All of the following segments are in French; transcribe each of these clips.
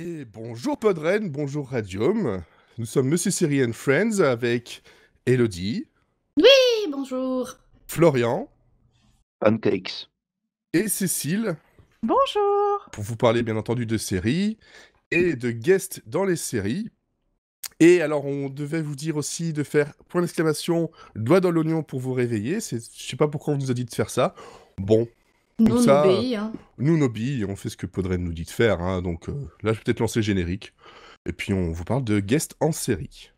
Et bonjour Podren, bonjour Radium. Nous sommes Monsieur Siri and Friends avec Elodie, Oui, bonjour. Florian Pancakes. et Cécile Bonjour. pour vous parler bien entendu de séries et de guests dans les séries. Et alors on devait vous dire aussi de faire point d'exclamation doigt dans l'oignon pour vous réveiller. Je sais pas pourquoi on nous a dit de faire ça. Bon, Nous, on ça, obéit, hein. nous Nobi, on fait ce que Podren nous dit de faire. Donc là je vais peut-être lancer le générique. Et puis on vous parle de guests en série.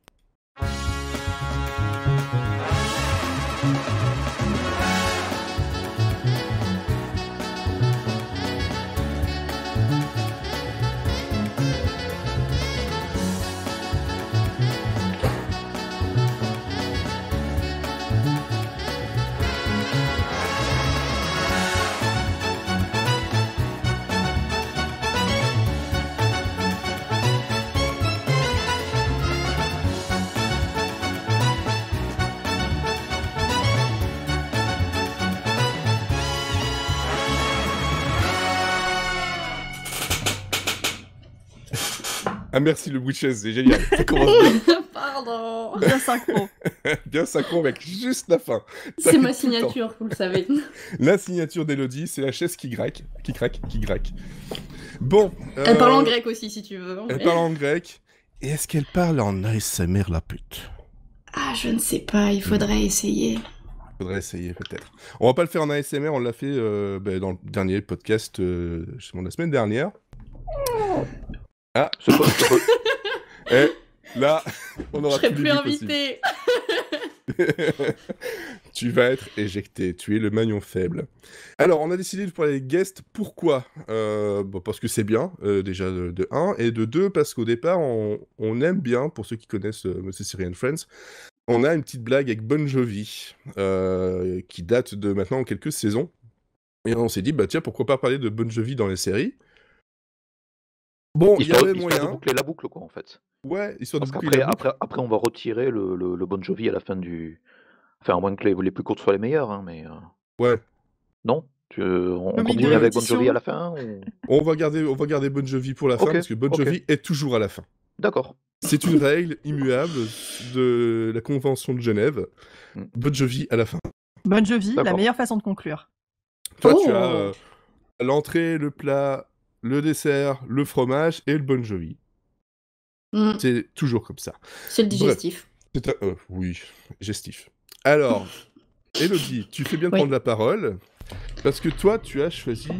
Ah merci le bruit de chaise, c'est génial. Ça commence bien. Pardon. Bien synchro. Bien synchro avec juste la fin. C'est ma arrive tout le temps. signature, vous le savez. La signature d'Elodie, c'est la chaise qui craque, qui craque, qui craque. Bon. Elle parle en grec aussi, si tu veux. Elle mais- parle en grec. Et est-ce qu'elle parle en ASMR la pute? Ah, je ne sais pas, il faudrait essayer. Faudrait essayer peut-être. On va pas le faire en ASMR, on l'a fait dans le dernier podcast, justement la semaine dernière. C'est pas- Et là, on Je aura serai tous plus les buts possibles. invitée. Tu vas être éjecté, tu es le maillon faible. Alors, on a décidé de parler des guests. Pourquoi parce que c'est bien, déjà de 1, et de 2, parce qu'au départ, on aime bien, pour ceux qui connaissent Monsieur Siri and Friends, on a une petite blague avec Bon Jovi, qui date de maintenant quelques saisons. Et on s'est dit, bah tiens, pourquoi pas parler de Bon Jovi dans les séries? Bon, il y histoire, avait histoire de moyen. boucler la boucle, quoi, en fait. Ouais, histoire de Parce boucler qu'après, la boucle. après, on va retirer le Bon Jovi à la fin du. Enfin, à moins que les plus courtes soient les meilleures, hein, mais. Ouais. Non on Oui, continue de avec Bon répétition. Jovi à la fin ou... On va garder Bon Jovi pour la fin, Ok, parce que Bon ok. Jovi est toujours à la fin. D'accord. C'est une règle immuable de la Convention de Genève. Mm. Bon Jovi à la fin. Bon Jovi, la D'accord. meilleure façon de conclure. Toi, Oh. tu as l'entrée, le plat, le dessert, le fromage et le Bon Jovi. Mm, C'est toujours comme ça. C'est le digestif. Oui, gestif. Alors, Elodie, tu fais bien de Oui. prendre la parole, parce que toi, tu as choisi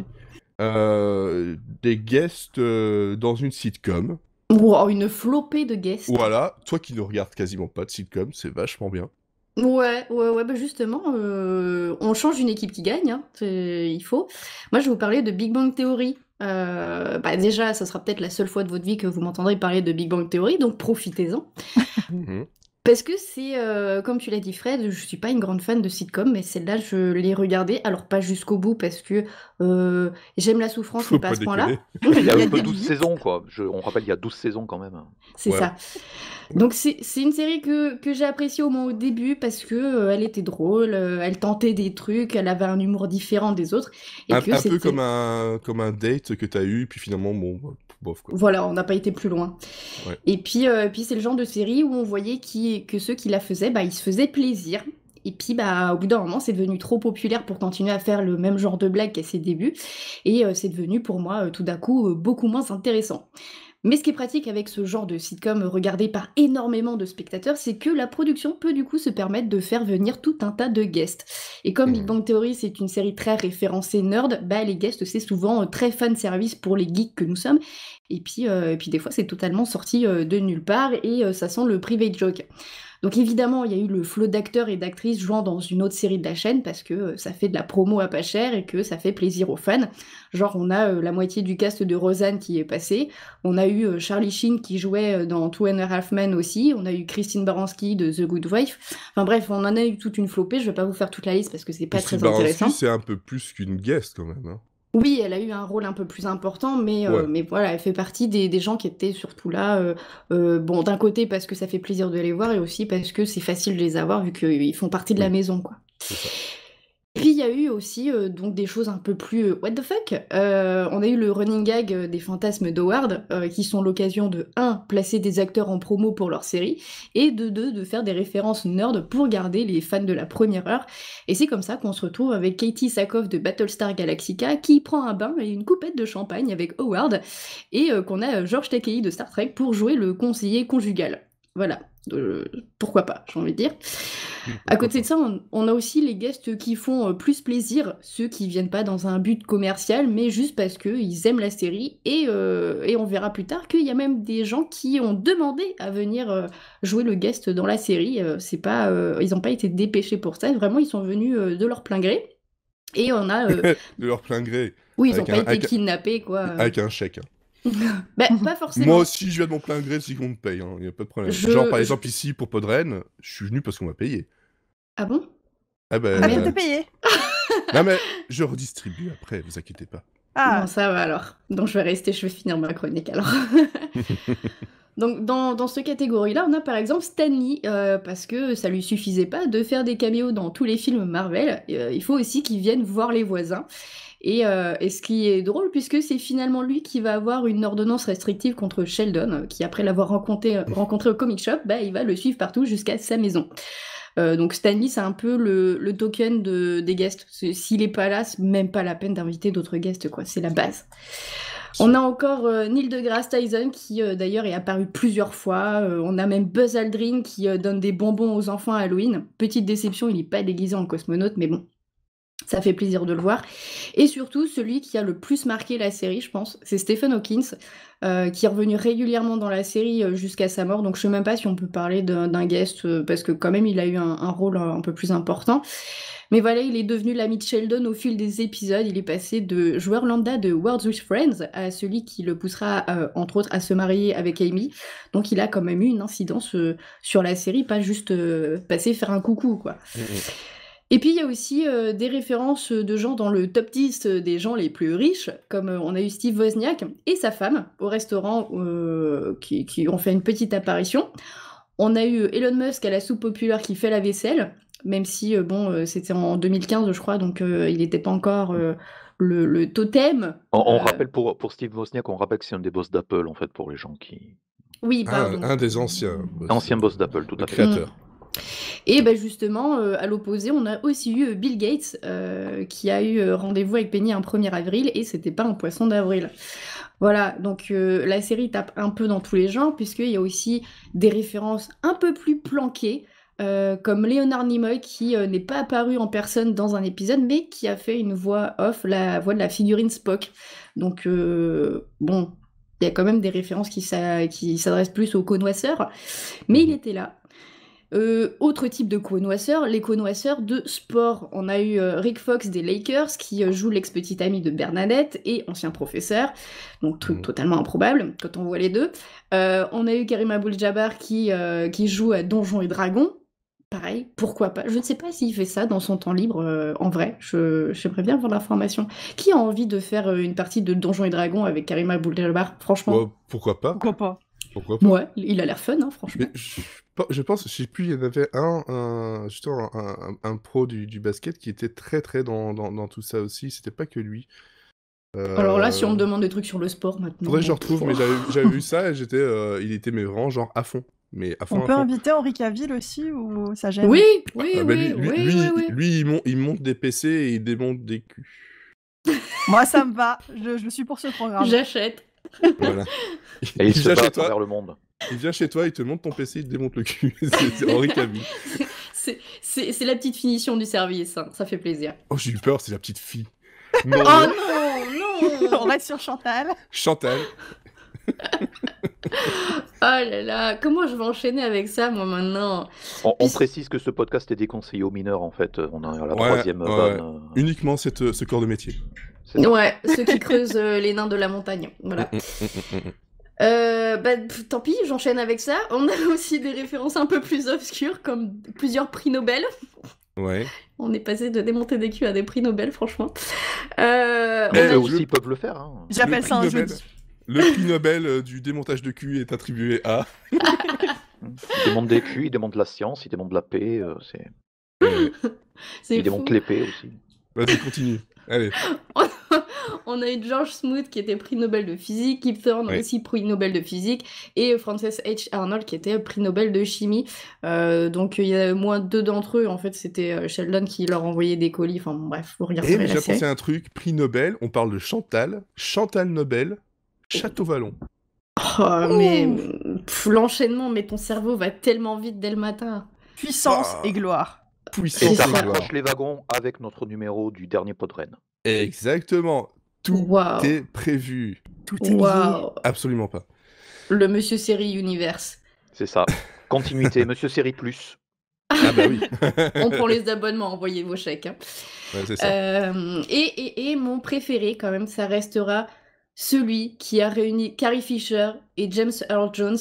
des guests dans une sitcom. Wow, une flopée de guests. Voilà, toi qui ne regardes quasiment pas de sitcom, c'est vachement bien. Ouais, bah justement, on change une équipe qui gagne, hein, il faut. Moi, je vais vous parler de Big Bang Theory. Bah déjà, ça sera peut-être la seule fois de votre vie que vous m'entendrez parler de Big Bang Theory, donc profitez-en. Mhm. Parce que c'est, comme tu l'as dit Fred, je suis pas une grande fan de sitcom, mais celle-là, je l'ai regardée. Alors pas jusqu'au bout, parce que j'aime la souffrance, Faut mais pas à pas ce point-là. déconner. Il y a Il un peu des 12 limites. saisons, quoi. On rappelle, il y a 12 saisons quand même. C'est Ouais. ça. Donc c'est une série que j'ai appréciée au moins au début parce que elle était drôle, elle tentait des trucs, elle avait un humour différent des autres et Un que peu c'était comme un date que t'as eu, puis finalement, bon, bof quoi. voilà, on n'a pas été plus loin. Ouais. Et puis c'est le genre de série où on voyait que ceux qui la faisaient, bah ils se faisaient plaisir. Et puis bah au bout d'un moment, c'est devenu trop populaire pour continuer à faire le même genre de blague qu'à ses débuts et c'est devenu pour moi tout d'un coup beaucoup moins intéressant. Mais ce qui est pratique avec ce genre de sitcom regardé par énormément de spectateurs, c'est que la production peut du coup se permettre de faire venir tout un tas de guests. Et comme Big Bang Theory c'est une série très référencée nerd, bah les guests c'est souvent très fan service pour les geeks que nous sommes. Et puis des fois c'est totalement sorti de nulle part et ça sent le private joke. Donc évidemment, il y a eu le flot d'acteurs et d'actrices jouant dans une autre série de la chaîne parce que ça fait de la promo à pas cher et que ça fait plaisir aux fans. Genre on a la moitié du cast de Roseanne qui est passé, on a eu Charlie Sheen qui jouait dans Two and a Half Men aussi, on a eu Christine Baranski de The Good Wife. Enfin bref, on en a eu toute une flopée, je vais pas vous faire toute la liste parce que c'est pas Christine très intéressant. Baranski, c'est un peu plus qu'une guest quand même. Hein. Oui, elle a eu un rôle un peu plus important, mais voilà, elle fait partie des gens qui étaient surtout là. Bon, d'un côté parce que ça fait plaisir de les voir et aussi parce que c'est facile de les avoir vu qu'ils font partie de la Oui. maison, quoi. C'est ça. Puis il y a eu aussi donc des choses un peu plus what the fuck. On a eu le running gag des fantasmes d'Howard, qui sont l'occasion de 1 placer des acteurs en promo pour leur série, et de 2 de faire des références nerd pour garder les fans de la première heure. Et c'est comme ça qu'on se retrouve avec Katie Sackhoff de Battlestar Galactica qui prend un bain et une coupette de champagne avec Howard, et qu'on a George Takei de Star Trek pour jouer le conseiller conjugal. Voilà. Pourquoi pas, j'ai envie de dire. À côté de ça, on a aussi les guests qui font plus plaisir, ceux qui viennent pas dans un but commercial, mais juste parce qu'ils aiment la série. Et on verra plus tard qu'il y a même des gens qui ont demandé à venir jouer le guest dans la série. C'est pas, ils n'ont pas été dépêchés pour ça, vraiment ils sont venus de leur plein gré. Et on a... De leur plein gré. Oui, ils n'ont Avec pas été kidnappés, quoi. Avec un chèque. Bah, pas forcément. Moi aussi, je viens de mon plein gré si on me paye, il n'y a pas de problème. Genre, par exemple, ici, pour Podren, je suis venu parce qu'on m'a payé. Ah bon? Ah bah... Ah, mais t'es payé. Non mais, je redistribue après, vous inquiétez pas. Bon, ça va alors. Donc je vais finir ma chronique alors. Donc dans cette catégorie-là, on a par exemple Stan Lee, parce que ça lui suffisait pas de faire des caméos dans tous les films Marvel, il faut aussi qu'il vienne voir les voisins. Et ce qui est drôle, puisque c'est finalement lui qui va avoir une ordonnance restrictive contre Sheldon, qui après l'avoir rencontré au comic shop, bah, il va le suivre partout jusqu'à sa maison. Donc Stan Lee, c'est un peu le token des guests. S'il est pas là, c'est même pas la peine d'inviter d'autres guests, quoi. C'est la base. On a encore Neil deGrasse Tyson qui d'ailleurs est apparu plusieurs fois. On a même Buzz Aldrin qui donne des bonbons aux enfants à Halloween. Petite déception, il n'est pas déguisé en cosmonaute, mais bon, ça fait plaisir de le voir. Et surtout, celui qui a le plus marqué la série, je pense, c'est Stephen Hawking, qui est revenu régulièrement dans la série jusqu'à sa mort. Donc je sais même pas si on peut parler d'un guest, parce que quand même il a eu un rôle un peu plus important. Mais voilà, il est devenu l'ami de Sheldon au fil des épisodes. Il est passé de joueur lambda de Words with Friends à celui qui le poussera, entre autres, à se marier avec Amy. Donc il a quand même eu une incidence sur la série, pas juste passer faire un coucou, quoi. Et puis il y a aussi des références de gens dans le top 10 des gens les plus riches, comme on a eu Steve Wozniak et sa femme au restaurant qui ont fait une petite apparition. On a eu Elon Musk à la soupe populaire qui fait la vaisselle, même si c'était en 2015 je crois, donc il n'était pas encore le totem. On rappelle pour Steve Wozniak, on rappelle que c'est un des boss d'Apple en fait pour les gens qui... Oui, pardon. Un des anciens. Ancien boss d'Apple, tout à fait. Créateur. Et ben justement, à l'opposé, on a aussi eu Bill Gates qui a eu rendez-vous avec Penny un 1er avril et c'était pas un poisson d'avril. Voilà, donc la série tape un peu dans tous les genres puisqu'il y a aussi des références un peu plus planquées, comme Leonard Nimoy qui n'est pas apparu en personne dans un épisode mais qui a fait une voix off, la voix de la figurine Spock. Donc bon, il y a quand même des références qui s'adressent plus aux connoisseurs, mais il était là. Autre type de connoisseurs, les connoisseurs de sport. On a eu Rick Fox des Lakers qui joue l'ex-petite amie de Bernadette et ancien professeur, donc truc totalement improbable quand on voit les deux. On a eu Karim Abdul-Jabbar qui joue à Donjons et Dragons. Pareil, pourquoi pas. Je ne sais pas s'il fait ça dans son temps libre, en vrai. J'aimerais bien avoir l'information. Qui a envie de faire une partie de Donjons et Dragons avec Karim Abdul-Jabbar, franchement? Pourquoi pas? Pourquoi pas? Pourquoi pas? Ouais, il a l'air fun, hein, franchement. Mais je pense, je sais plus, il y en avait justement un pro du basket qui était très très dans tout ça aussi. C'était pas que lui. Alors là, si on me demande des trucs sur le sport maintenant. Faudrait que je retrouve, mais j'avais vu ça et il était mais vraiment genre à fond. Mais à fond, On peut inviter Henri Cavill aussi ou ça gêne? Oui, lui, il monte des PC et il démonte des culs. Moi, ça me va. Je suis pour ce programme. J'achète. Voilà. Et il se vient bat chez à toi. travers le monde. Il vient chez toi, il te monte ton PC, il te démonte le cul. C'est Henri Cavill. C'est la petite finition du service, hein. Ça fait plaisir. Oh, j'ai eu peur, c'est la petite fille. Non. Oh non, On reste sur Chantal. Chantal. Oh là là, comment je vais enchaîner avec ça, moi, maintenant? On précise que ce podcast est déconseillé aux mineurs, en fait. On a la troisième bonne... Uniquement ce corps de métier. Ouais, ceux qui creusent les nains de la montagne. Voilà. Tant pis, j'enchaîne avec ça. On a aussi des références un peu plus obscures, comme plusieurs prix Nobel. Ouais. On est passé de démonter des culs à des prix Nobel, franchement. Eux aussi peuvent le faire. Hein. J'appelle ça un jeudi. Le prix Nobel du démontage de cul est attribué à... Il démonte des culs, il démonte la science, il démonte la paix. Ouais. C'est Il démonte fou. l'épée aussi. Vas-y, continue. Allez. On a eu George Smoot qui était prix Nobel de physique, Kip Thorne Ouais. aussi prix Nobel de physique, et Frances H. Arnold qui était prix Nobel de chimie. Donc il y a au moins 2 d'entre eux, en fait, c'était Sheldon qui leur envoyait des colis. Enfin bon, bref, vous Et regarderez mais la j'ai pensé série. à un truc, prix Nobel, on parle de Chantal, Chantal Nobel, Château Vallon. Oh, mais Ouh, l'enchaînement, mais ton cerveau va tellement vite dès le matin. puissance et Ah, gloire. Et puissance ça C'est et ça. gloire. raccroche les wagons avec notre numéro du dernier Podren. Exactement. Tout Waouh. est prévu. Tout est lié. Waouh. Absolument pas. Le Monsieur Série Universe. C'est ça. Continuité, Monsieur Série Plus. Ah bah oui. On prend les abonnements, envoyez vos chèques. Hein. Ouais, c'est ça. Et mon préféré, quand même, ça restera celui qui a réuni Carrie Fisher et James Earl Jones.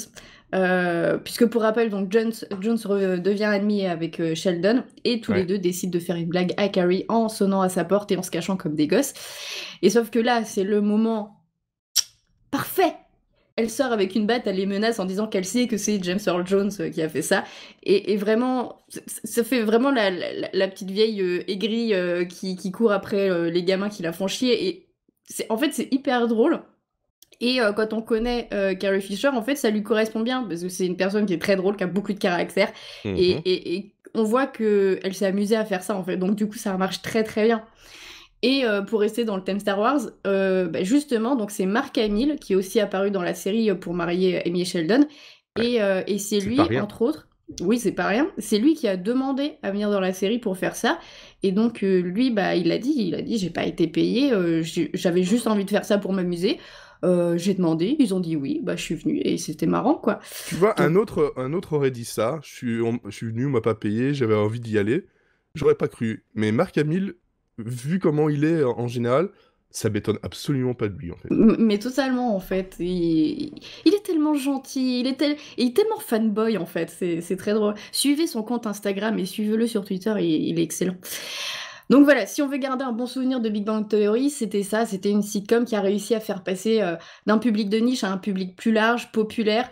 Puisque pour rappel, donc Jones devient ami avec Sheldon et tous les Ouais. deux décident de faire une blague à Carrie en sonnant à sa porte et en se cachant comme des gosses. Et sauf que là, c'est le moment parfait. Elle sort avec une batte, elle les menace en disant qu'elle sait que c'est James Earl Jones qui a fait ça. Et vraiment, ça fait vraiment la petite vieille aigrie qui court après les gamins qui la font chier. Et en fait, c'est hyper drôle. Et quand on connaît Carrie Fisher, en fait, ça lui correspond bien, parce que c'est une personne qui est très drôle, qui a beaucoup de caractère. Mhm. Et on voit qu'elle s'est amusée à faire ça, en fait. Donc du coup, ça marche très très bien. Et pour rester dans le thème Star Wars, justement, donc c'est Mark Hamill qui est aussi apparu dans la série pour marier Amy et Sheldon. Ouais. Et c'est C'est lui, pas rien. entre autres, oui, c'est pas rien, c'est lui qui a demandé à venir dans la série pour faire ça. Et donc lui, bah, il a dit, j'ai pas été payé, j'avais juste envie de faire ça pour m'amuser. J'ai demandé, ils ont dit oui, bah je suis venue et c'était marrant quoi. Tu vois, Donc, un autre aurait dit ça. Je suis venu, on m'a pas payé, j'avais envie d'y aller. J'aurais pas cru. Mais Marc Hamill, vu comment il est en général, ça m'étonne absolument pas de lui en fait. mais totalement en fait. Il est tellement gentil, il est tellement fanboy en fait, c'est très drôle. Suivez son compte Instagram et suivez-le sur Twitter, il est excellent. Donc voilà, si on veut garder un bon souvenir de Big Bang Theory, c'était ça, c'était une sitcom qui a réussi à faire passer d'un public de niche à un public plus large, populaire,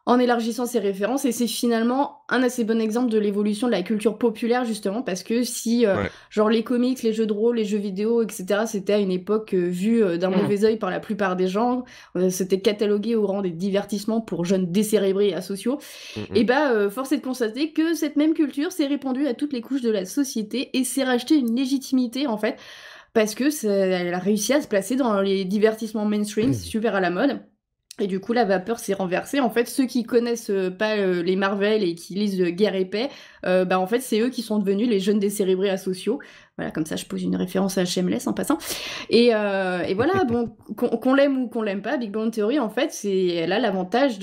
en élargissant ses références, et c'est finalement un assez bon exemple de l'évolution de la culture populaire, justement, parce que si, Ouais. genre, les comics, les jeux de rôle, les jeux vidéo, etc., c'était à une époque vu d'un mauvais œil par la plupart des gens, c'était catalogué au rang des divertissements pour jeunes décérébrés et asociaux, et Mhm. bah, force est de constater que cette même culture s'est répandue à toutes les couches de la société et s'est racheté une légitimité, en fait, parce que elle a réussi à se placer dans les divertissements mainstream, c'est super à la mode. Et du coup, la vapeur s'est renversée. En fait, ceux qui connaissent pas les Marvel et qui lisent Guerre et Paix, bah en fait, c'est eux qui sont devenus les jeunes décérébrés asociaux. Voilà, comme ça, je pose une référence à Shameless en passant. Et voilà, bon, qu'on l'aime ou qu'on l'aime pas, Big Bang Theory, en fait, elle a l'avantage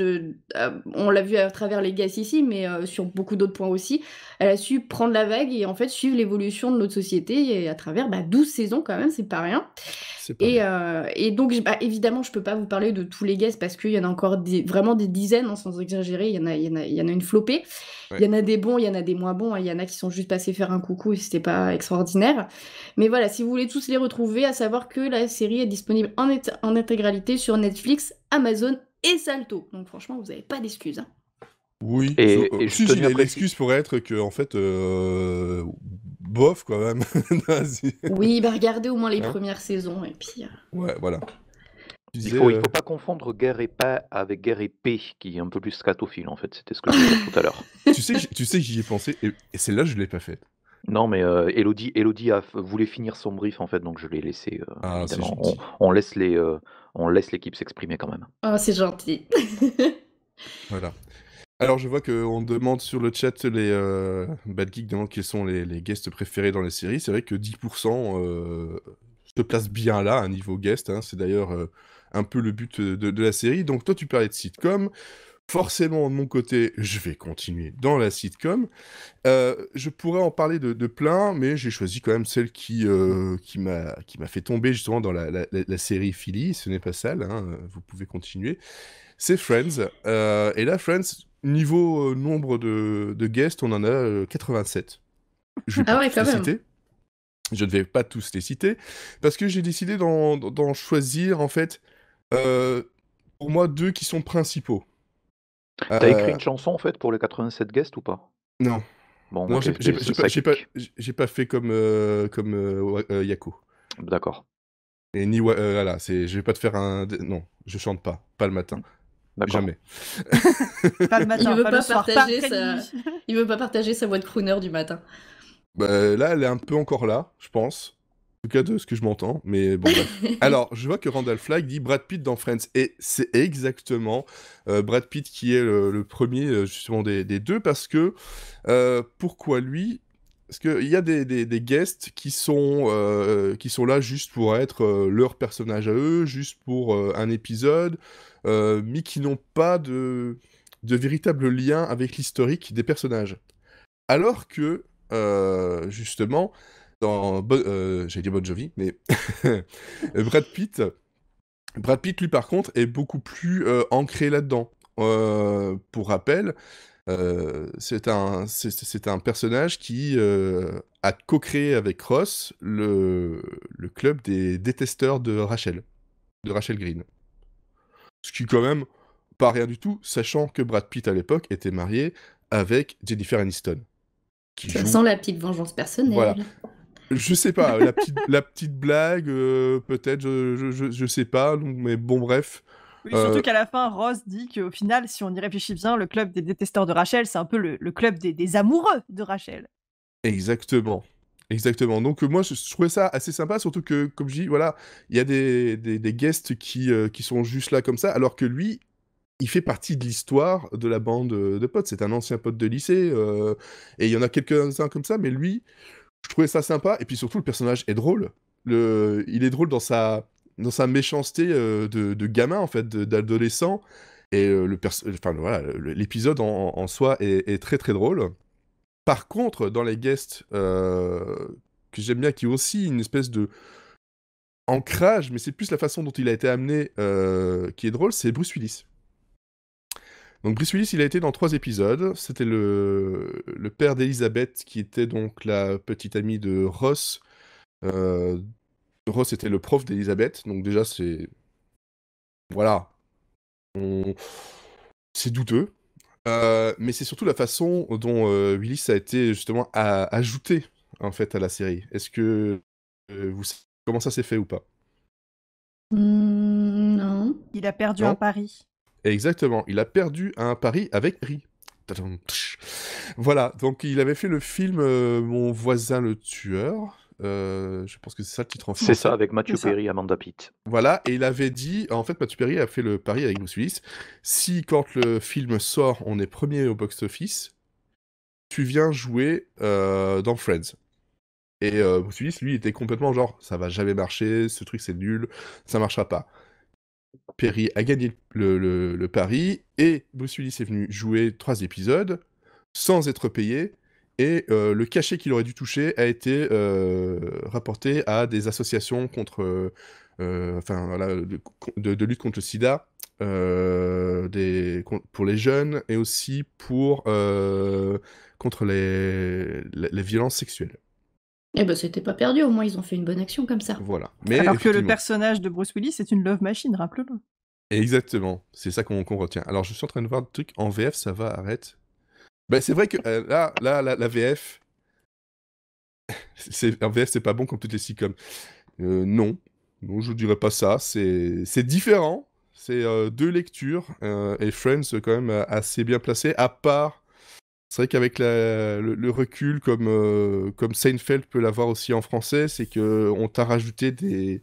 on l'a vu à travers les Gas ici, mais sur beaucoup d'autres points aussi, elle a su prendre la vague et en fait suivre l'évolution de notre société et à travers 12 saisons quand même, c'est pas rien. C'est pas rien. Et donc, évidemment, je peux pas vous parler de tous les guests parce qu'il y en a encore vraiment des dizaines, hein, sans exagérer. Il y en a une flopée. Ouais. Il y en a des bons, il y en a des moins bons. Il y en a qui sont juste passés faire un coucou et c'était pas extraordinaire. Mais voilà, si vous voulez tous les retrouver, à savoir que la série est disponible en intégralité sur Netflix, Amazon et Salto. Donc franchement, vous avez pas d'excuses. Hein. Oui. Et Si, je tenais à l'excuse pourrait être que, en fait, bof, quand même. Vas-y. Oui, bah regardez au moins les Hein premières saisons et puis. Ouais, voilà. Tu Il disais. faut pas confondre Guerre et Paix avec Guerre et Paix, qui est un peu plus scatophile en fait. C'était ce que je voulais dire tout à l'heure. Tu sais que j'y ai pensé, et celle-là, je l'ai pas faite. Non, mais Elodie voulait finir son brief en fait, donc je l'ai laissé. Ah, c'est Évidemment, gentil. on laisse l'équipe s'exprimer quand même. Oh, c'est gentil. Voilà. Alors, je vois qu'on demande sur le chat, Bad Geek demande quels sont les guests préférés dans les séries. C'est vrai que 10% se place bien là, à niveau guest. Hein. C'est d'ailleurs un peu le but de la série. Donc, toi, tu parlais de sitcom. Forcément, de mon côté, je vais continuer dans la sitcom. Je pourrais en parler de plein, mais j'ai choisi quand même celle qui m'a fait tomber justement dans la série Philly. Ce n'est pas sale, hein, vous pouvez continuer. C'est Friends. Et là, Friends, niveau nombre de guests, on en a 87. Je vais Ah pas ouais, tous quand les même. citer. Je ne vais pas tous les citer, parce que j'ai décidé d'en choisir, en fait, pour moi, 2 qui sont principaux. T'as écrit Euh, une chanson en fait pour les 87 guests ou pas? non. Bon, Non, ok, j'ai pas fait comme, Yako. D'accord, Et ni voilà, je vais pas te faire non, je chante pas, pas le matin, d'accord. jamais. Pas le Il matin, veut pas pas le soir, pas partager après-midi. il veut pas partager sa voix de crooner du matin. Bah, là, elle est un peu encore là, je pense. En tout cas, de ce que je m'entends, mais bon, bref. Alors, je vois que Randall Flagg dit Brad Pitt dans Friends, et c'est exactement Brad Pitt qui est le premier, justement, des deux, parce que, pourquoi lui? Parce qu'il y a des guests qui sont là juste pour être leur personnage à eux, juste pour un épisode, mais qui n'ont pas de véritable lien avec l'historique des personnages. Alors que, justement, j'allais dire Bon Jovi, mais Brad Pitt, lui, par contre, est beaucoup plus ancré là-dedans. Pour rappel, c'est un personnage qui a co-créé avec Ross le club des détesteurs de Rachel Green. Ce qui, quand même, pas rien du tout, sachant que Brad Pitt, à l'époque, était marié avec Jennifer Aniston, qui Ça joue... sent la petite vengeance Voilà. personnelle. Je sais pas, la petite blague, peut-être, je sais pas, donc, mais bon, bref. Oui, surtout qu'à la fin, Ross dit qu'au final, si on y réfléchit bien, le club des détesteurs de Rachel, c'est un peu le club des amoureux de Rachel. Exactement. Exactement. Donc, moi, je trouvais ça assez sympa, surtout que, comme je dis, voilà, il y a des guests qui sont juste là comme ça, alors que lui, il fait partie de l'histoire de la bande de potes. C'est un ancien pote de lycée, et il y en a quelques-uns comme ça, mais lui, je trouvais ça sympa, et puis surtout, le personnage est drôle. Il est drôle dans sa méchanceté de gamin, en fait, d'adolescent, et enfin, voilà, l'épisode en soi est très très drôle. Par contre, dans les guests que j'aime bien, qui ont aussi une espèce de ancrage, mais c'est plus la façon dont il a été amené qui est drôle, c'est Bruce Willis. Donc Bruce Willis, il a été dans 3 épisodes. C'était le père d'Elizabeth, qui était donc la petite amie de Ross. Ross était le prof d'Elizabeth, donc déjà c'est... Voilà. C'est douteux. Mais c'est surtout la façon dont Willis a été justement ajouté, en fait, à la série. Est-ce que vous savez comment ça s'est fait ou pas? Non. Il a perdu Non? un pari. Exactement, il a perdu un pari avec Ri. Tadam, tch. Voilà, donc il avait fait le film Mon voisin le tueur. Je pense que c'est ça le titre en C'est français. ça, avec Matthew C'est ça. Perry, Amanda Pitt. Voilà, et il avait dit, en fait, Matthew Perry a fait le pari avec Bruce Willis, si quand le film sort, on est premier au box-office, tu viens jouer dans Friends. Et Bruce Willis, lui, était complètement genre, ça va jamais marcher, ce truc c'est nul, ça marchera pas. Perry a gagné le pari, et Bruce Willis est venu jouer 3 épisodes, sans être payé, et le cachet qu'il aurait dû toucher a été rapporté à des associations contre... enfin, voilà, de lutte contre le sida, pour les jeunes, et aussi contre les violences sexuelles. Eh ben, c'était pas perdu, au moins ils ont fait une bonne action comme ça. Voilà. Mais Alors que le effectivement, personnage de Bruce Willis est une love machine, rappelez-le. exactement, c'est ça qu'on retient. Alors, je suis en train de voir le truc en VF, ça va, arrête. Bah, c'est vrai que là, la VF, en VF, c'est pas bon comme toutes les sitcoms. Non, je dirais pas ça. C'est différent. C'est 2 lectures, et Friends, quand même, assez bien placé, à part... C'est vrai qu'avec le recul, comme Seinfeld peut l'avoir aussi en français, c'est qu'on t'a rajouté des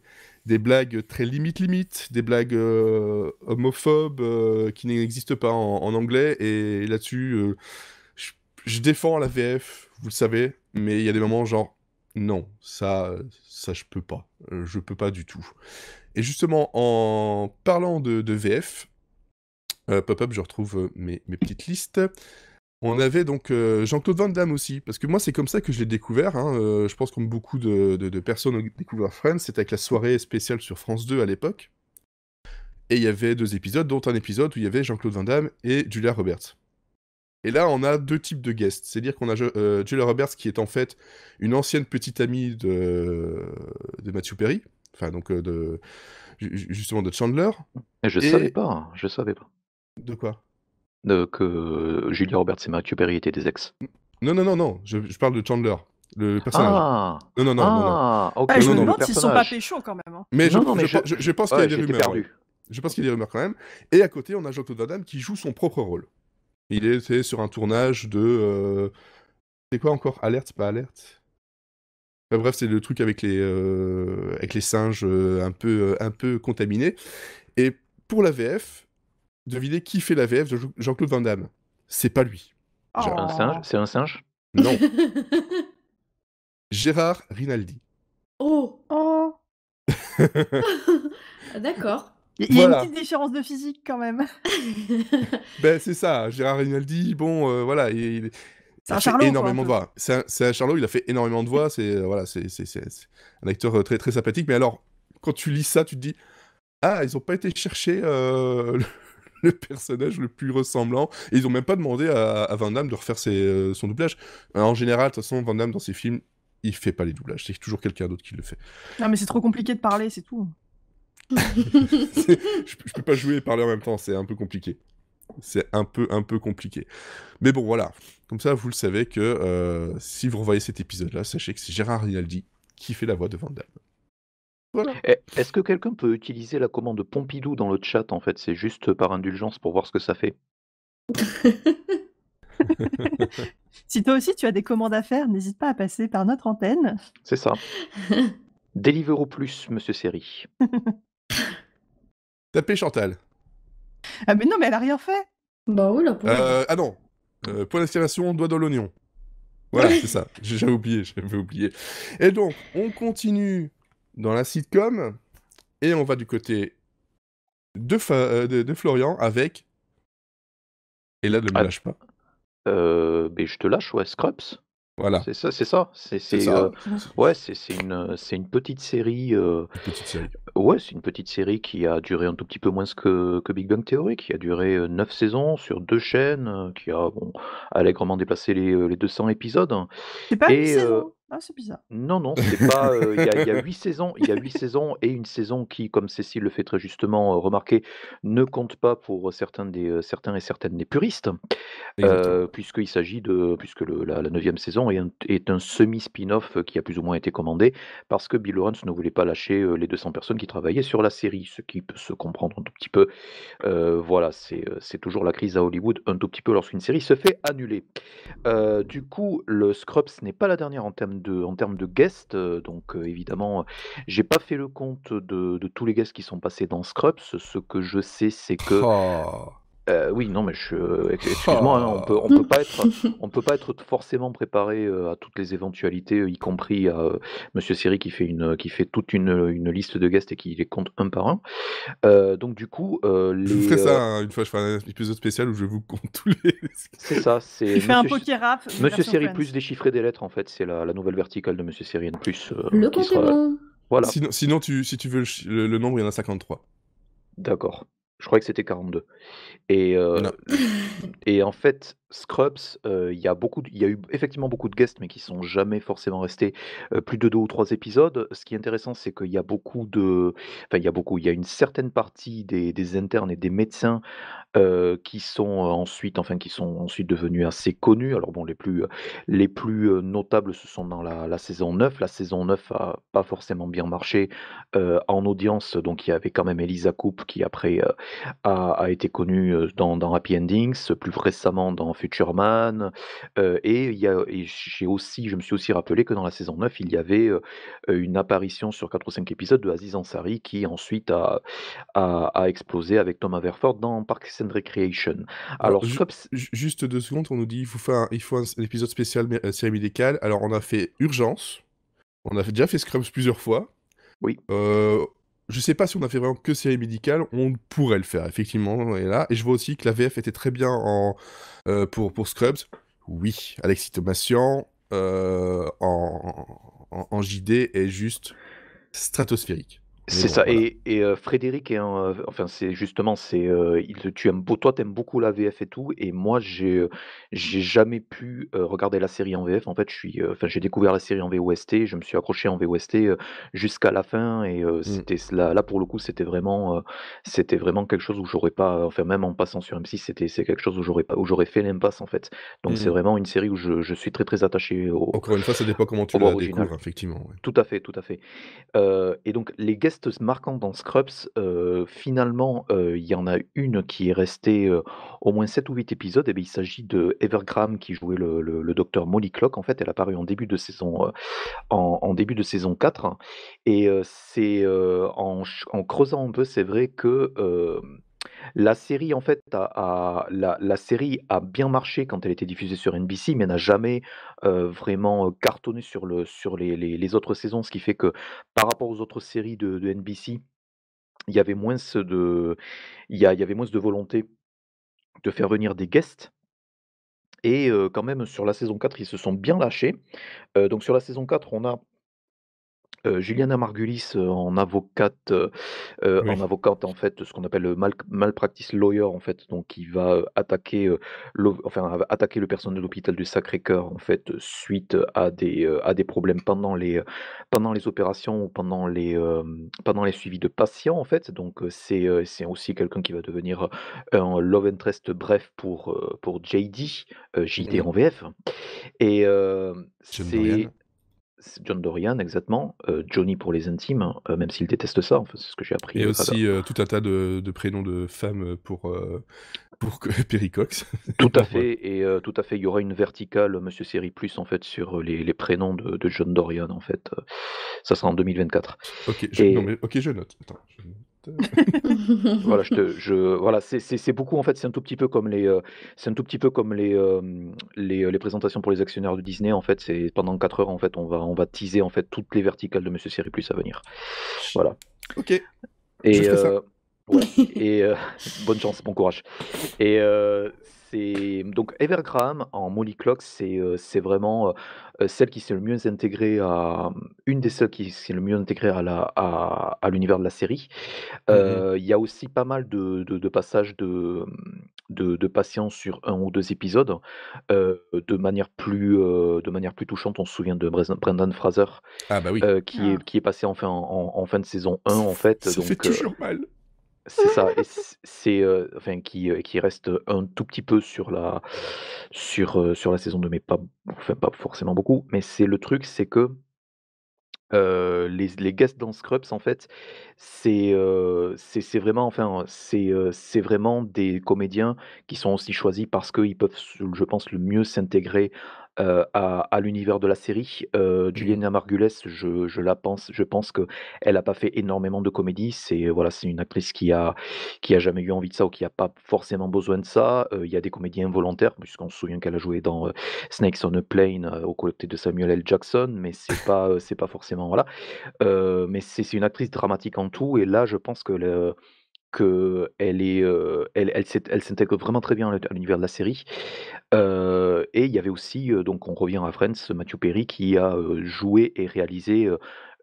blagues très limite, des blagues homophobes qui n'existent pas en anglais, et là-dessus, je défends la VF, vous le savez, mais il y a des moments genre, non, ça je peux pas. Je peux pas du tout. Et justement, en parlant de VF, pop-up, je retrouve mes petites listes. On avait donc Jean-Claude Van Damme aussi, parce que moi c'est comme ça que je l'ai découvert, hein, je pense comme beaucoup de personnes ont découvert Friends, c'était avec la soirée spéciale sur France 2 à l'époque, et il y avait 2 épisodes, dont un épisode où il y avait Jean-Claude Van Damme et Julia Roberts. Et là on a 2 types de guests, c'est-à-dire qu'on a Julia Roberts qui est en fait une ancienne petite amie de Matthew Perry, enfin donc justement de Chandler. Et je savais pas. De quoi? Que Julia Roberts et Matthew Perry étaient des ex. Non, je parle de Chandler, le personnage. Ah! Non. Ah! OK, Ah, je Non, me non, le demande s'ils sont pas personnage. pécho quand même, hein. Mais Non, non, mais je pense qu'il y a ouais, des j'étais rumeurs, ouais. perdu. Je pense qu'il y a des rumeurs quand même. Et à côté, on a Jean-Claude Van Damme qui joue son propre rôle. Il était sur un tournage de... C'est quoi encore? Alerte, c'est pas Alerte? Enfin, bref, c'est le truc avec les singes un peu contaminés. Et pour la VF, devinez qui fait la VF de Jean-Claude Van Damme? C'est pas lui. Un singe? Oh. C'est un singe? Non, Gérard Rinaldi. Oh! Oh! D'accord. Il y a une Voilà. petite différence de physique quand même. Ben c'est ça, Gérard Rinaldi, bon, voilà, il C'est a un fait charlot, quoi, un énormément de peu. voix. C'est un charlot, il a fait énormément de voix, c'est voilà, c'est un acteur très très sympathique. Mais alors, quand tu lis ça, tu te dis, ah, ils ont pas été chercher le personnage le plus ressemblant, et ils ont même pas demandé à Van Damme de refaire son doublage. En général, de toute façon, Van Damme dans ses films, il fait pas les doublages, c'est toujours quelqu'un d'autre qui le fait. Non, mais c'est trop compliqué de parler, c'est tout. Je peux pas jouer et parler en même temps, c'est un peu compliqué. C'est un peu compliqué. Mais bon, voilà. Comme ça, vous le savez que si vous revoyez cet épisode-là, sachez que c'est Gérard Rinaldi qui fait la voix de Van Damme. Voilà. Est-ce que quelqu'un peut utiliser la commande Pompidou dans le chat, en fait? C'est juste par indulgence pour voir ce que ça fait. Si toi aussi tu as des commandes à faire, n'hésite pas à passer par notre antenne. C'est ça. Deliveroo Plus, monsieur Seri. Tapez Chantal. Ah mais non, mais elle a rien fait. Bah oui, la pauvre. Ah non. Point d'inspiration, doigt dans l'oignon. Voilà, c'est ça. J'avais oublié. Et donc, on continue dans la sitcom, et on va du côté de Florian avec... Et là, ne me Ah, lâche pas. beh, je te lâche, ouais, Scrubs. Voilà, C'est ça, c'est ça. c'est ça. Ouais, c'est une petite série, Une petite série. ouais, c'est une petite série qui a duré un tout petit peu moins que Big Bang Theory, qui a duré 9 saisons sur 2 chaînes, qui a bon, allègrement dépassé les 200 épisodes. C'est pas 8 Et saisons. Ah, c'est bizarre. non, c'est pas, il y a 8 saisons, il y a 8 saisons et une saison qui, comme Cécile le fait très justement, remarquer, ne compte pas pour certains et certaines des puristes. Exactement. Puisque la 9e saison est un semi-spin-off qui a plus ou moins été commandé, parce que Bill Lawrence ne voulait pas lâcher les 200 personnes qui travaillaient sur la série, ce qui peut se comprendre un tout petit peu. Voilà, c'est toujours la crise à Hollywood, un tout petit peu lorsqu'une série se fait annuler. Du coup, le Scrubs n'est pas la dernière en termes de guests, donc évidemment, j'ai pas fait le compte de tous les guests qui sont passés dans Scrubs. Ce que je sais, c'est que Oh. oui, non, mais excuse-moi, hein, on peut pas être forcément préparé, à toutes les éventualités, y compris à, monsieur Seri qui fait toute une liste de guests et qui les compte un par un. Donc du coup, Je vous ferai ça une fois, je ferai un épisode spécial où je vous compte tous les... c'est ça, c'est Tu fais un monsieur poker rap. Monsieur version Seri Friends. plus déchiffrer des lettres, en fait, c'est la nouvelle verticale de monsieur Seri N+, Le qui compte est sera bon. voilà, Sinon si tu veux le nombre, il y en a 53. d'accord. Je croyais que c'était 42 et Non. Et en fait, Scrubs, il y a eu effectivement beaucoup de guests, mais qui sont jamais forcément restés, plus de 2 ou 3 épisodes. Ce qui est intéressant, c'est qu'il y a beaucoup de enfin, il y a une certaine partie des internes et des médecins, qui sont ensuite devenus assez connus. Alors bon, les plus, notables, ce sont dans la saison 9. La saison 9 a pas forcément bien marché, en audience, donc il y avait quand même Elisa Coupe qui après, a été connue, dans Happy Endings, plus récemment dans Future-Man, et je me suis aussi rappelé que dans la saison 9, il y avait, une apparition sur 4 ou 5 épisodes de Aziz Ansari qui ensuite a explosé avec Thomas Verford dans Parks and Recreation. Alors, Alors Scrubs juste 2 secondes, on nous dit il faut un épisode spécial série médicale. Alors, on a fait Urgence, on a déjà fait Scrubs plusieurs fois. oui, Je sais pas si on a fait vraiment que série médicale, on pourrait le faire, effectivement, et là. Et je vois aussi que la VF était très bien pour Scrubs. Oui, Alexis Thomasian en JD est juste stratosphérique. Mais C'est bon, ça voilà. Frédéric est un, enfin c'est justement tu aimes beau toi tu aimes beaucoup la VF et tout et moi j'ai jamais pu, regarder la série en VF. En fait, enfin j'ai découvert la série en VOST, je me suis accroché en VOST, jusqu'à la fin et Mmh. c'était là pour le coup, c'était vraiment quelque chose où j'aurais pas enfin même en passant sur M6, c'est quelque chose où j'aurais fait l'impasse en fait. Donc c'est Mmh. vraiment une série où je suis très, très attaché Encore une fois, ça dépend comment tu au la original. découvres, effectivement, ouais. Tout à fait, tout à fait. Et donc les guests marquants dans Scrubs, finalement, il y en a une qui est restée, au moins 7 ou 8 épisodes et beh, il s'agit de Heather Graham qui jouait le docteur Molly Clock. En fait, elle a apparu en début de saison, en début de saison 4 et en creusant un peu, c'est vrai que, la série en fait la série a bien marché quand elle était diffusée sur NBC, mais n'a jamais, vraiment, cartonné sur les autres saisons. Ce qui fait que par rapport aux autres séries de NBC, il y avait moins de il y avait moins de volonté de faire venir des guests et quand même sur la saison 4 ils se sont bien lâchés. Donc sur la saison 4 on a Juliana Margulies, Oui. en avocate, en fait, ce qu'on appelle le malpractice lawyer, en fait, donc qui va, attaquer, va attaquer le personnel de l'hôpital du Sacré-Cœur, en fait, suite à des problèmes pendant les opérations ou pendant les suivis de patients, en fait. Donc, c'est aussi quelqu'un qui va devenir, un love interest bref pour JD, JD Mmh. en VF et John Dorian. c'est John Dorian, exactement, Johnny pour les intimes, même s'il déteste ça, enfin, c'est ce que j'ai appris, Et à la aussi, tout un tas de prénoms de femmes, pour que Perry Cox. tout à Bon, voilà. fait et tout à fait, il y aura une verticale, Monsieur Série Plus, en fait, sur, les prénoms de John Dorian, en fait, ça sera en 2024 OK, non et mais OK, je note. Attends, je note. voilà, voilà, c'est beaucoup, en fait, c'est un tout petit peu comme c'est un tout petit peu comme les présentations pour les actionnaires de Disney, en fait, c'est pendant 4 heures, en fait, on va teaser, en fait, toutes les verticales de Monsieur Série Plus à venir. Voilà OK, je et ferai ça. ouais et bonne chance, bon courage. Et c'est donc Heather Graham en Molly Clock, c'est vraiment, celle qui s'est le mieux intégrée une des seules qui s'est le mieux intégrée à l'univers de la série. Mmh mh. Il y a aussi pas mal de passages de patients sur un ou 2 épisodes, de manière plus touchante. On se souvient de Brendan Fraser, Ah bah oui, Ah. qui est passé en fin de saison 1 en fait, ça fait donc toujours mal. c'est ça et enfin qui reste un tout petit peu sur la saison 2 mais pas forcément beaucoup. Mais c'est le truc, c'est que, les guests dans Scrubs en fait, c'est vraiment c'est vraiment des comédiens qui sont aussi choisis parce qu'ils peuvent je pense le mieux s'intégrer, à l'univers de la série. Mmh mh. Juliana Margulies, je pense qu'elle a pas fait énormément de comédie. Voilà, c'est une actrice qui a jamais eu envie de ça ou qui a pas forcément besoin de ça. Il y a des comédiens involontaires puisqu'on se souvient qu'elle a joué dans, Snakes on a Plane, aux côtés de Samuel L. Jackson, mais c'est pas forcément voilà. Mais c'est une actrice dramatique en tout et là, je pense qu'elle est, elle s'intègre vraiment très bien à l'univers de la série. Et il y avait aussi, donc on revient à Friends, Matthew Perry qui a, joué et réalisé,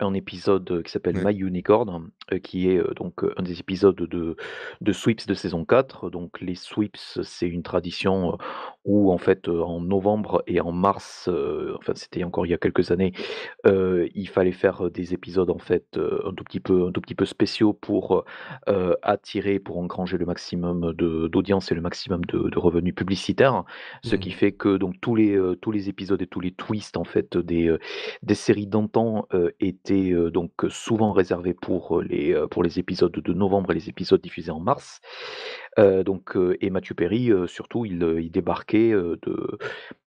un épisode, qui s'appelle Ouais. My Unicorn, qui est, donc, un des épisodes de Sweeps de saison 4. Donc les Sweeps, c'est une tradition, où en fait, en novembre et en mars, enfin c'était encore il y a quelques années, il fallait faire, des épisodes en fait, un tout petit peu spéciaux pour, attirer, pour engranger le maximum d'audience et le maximum de revenus publicitaires. Ce qui Mmh. fait que donc tous les épisodes et tous les twists en fait des séries d'antan, étaient, donc souvent réservés pour les épisodes de novembre et les épisodes diffusés en mars. Et Matthew Perry, surtout il débarquait,